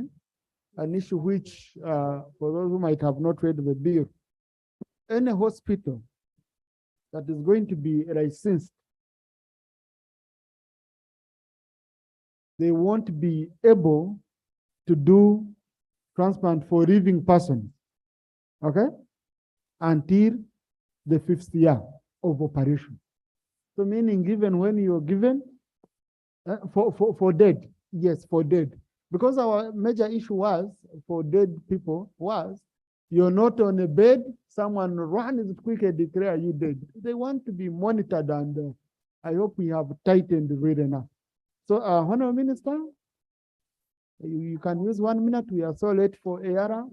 Speaker 3: an issue which, for those who might have not read the bill, any hospital that is going to be licensed, they won't be able to do transplant for living persons, okay, until the 5th year of operation. So meaning even when you're given for dead, yes, for dead. Because our major issue was for dead people was you're not on a bed, someone runs quick and declare you dead. They want to be monitored, and I hope we have tightened really enough. So, Honorable Minister, you can use 1 minute. We are so late for ARA.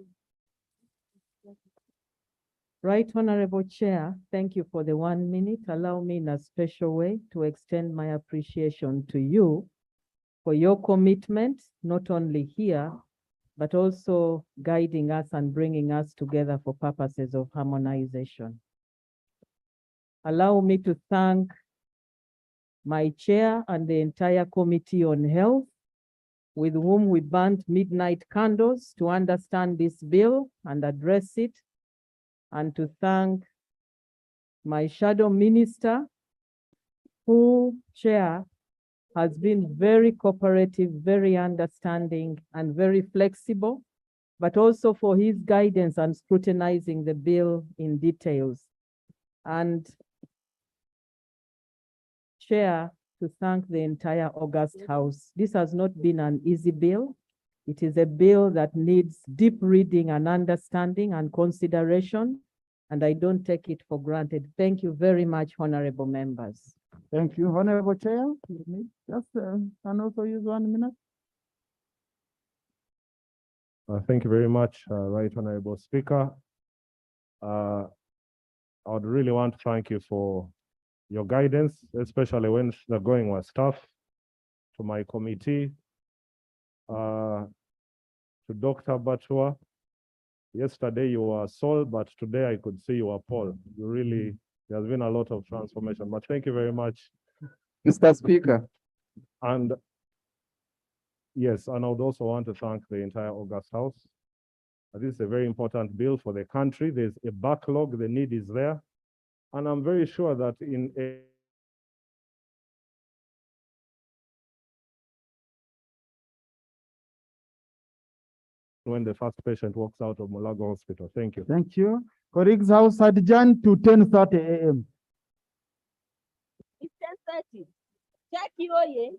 Speaker 7: Right Honorable Chair, thank you for the 1 minute. Allow me in a special way to extend my appreciation to you for your commitment, not only here, but also guiding us and bringing us together for purposes of harmonization. Allow me to thank my chair and the entire Committee on Health, with whom we burnt midnight candles to understand this bill and address it, and to thank my shadow minister, who, chair, has been very cooperative, very understanding, and very flexible, but also for his guidance and scrutinizing the bill in details. And Chair, to thank the entire August House. This has not been an easy bill. It is a bill that needs deep reading and understanding and consideration, and I don't take it for granted. Thank you very much, honorable members.
Speaker 3: Thank you, Honorable Chair. Just can also use 1 minute.
Speaker 4: Thank you very much, Right Honorable Speaker. I would really want to thank you for your guidance, especially when the going was tough, to my committee, to Dr. Batua. Yesterday you were Saul, but today I could see you were Paul. You really, there's been a lot of transformation, but thank you very much.
Speaker 14: Mr. Speaker.
Speaker 4: And yes, and I would also want to thank the entire August House. This is a very important bill for the country. There's a backlog, the need is there. And I'm very sure that in a when the first patient walks out of Mulago Hospital. Thank you.
Speaker 3: Thank you. Colleagues, House adjourned to 10:30 a.m.
Speaker 11: It's 10:30. Jackie Oye.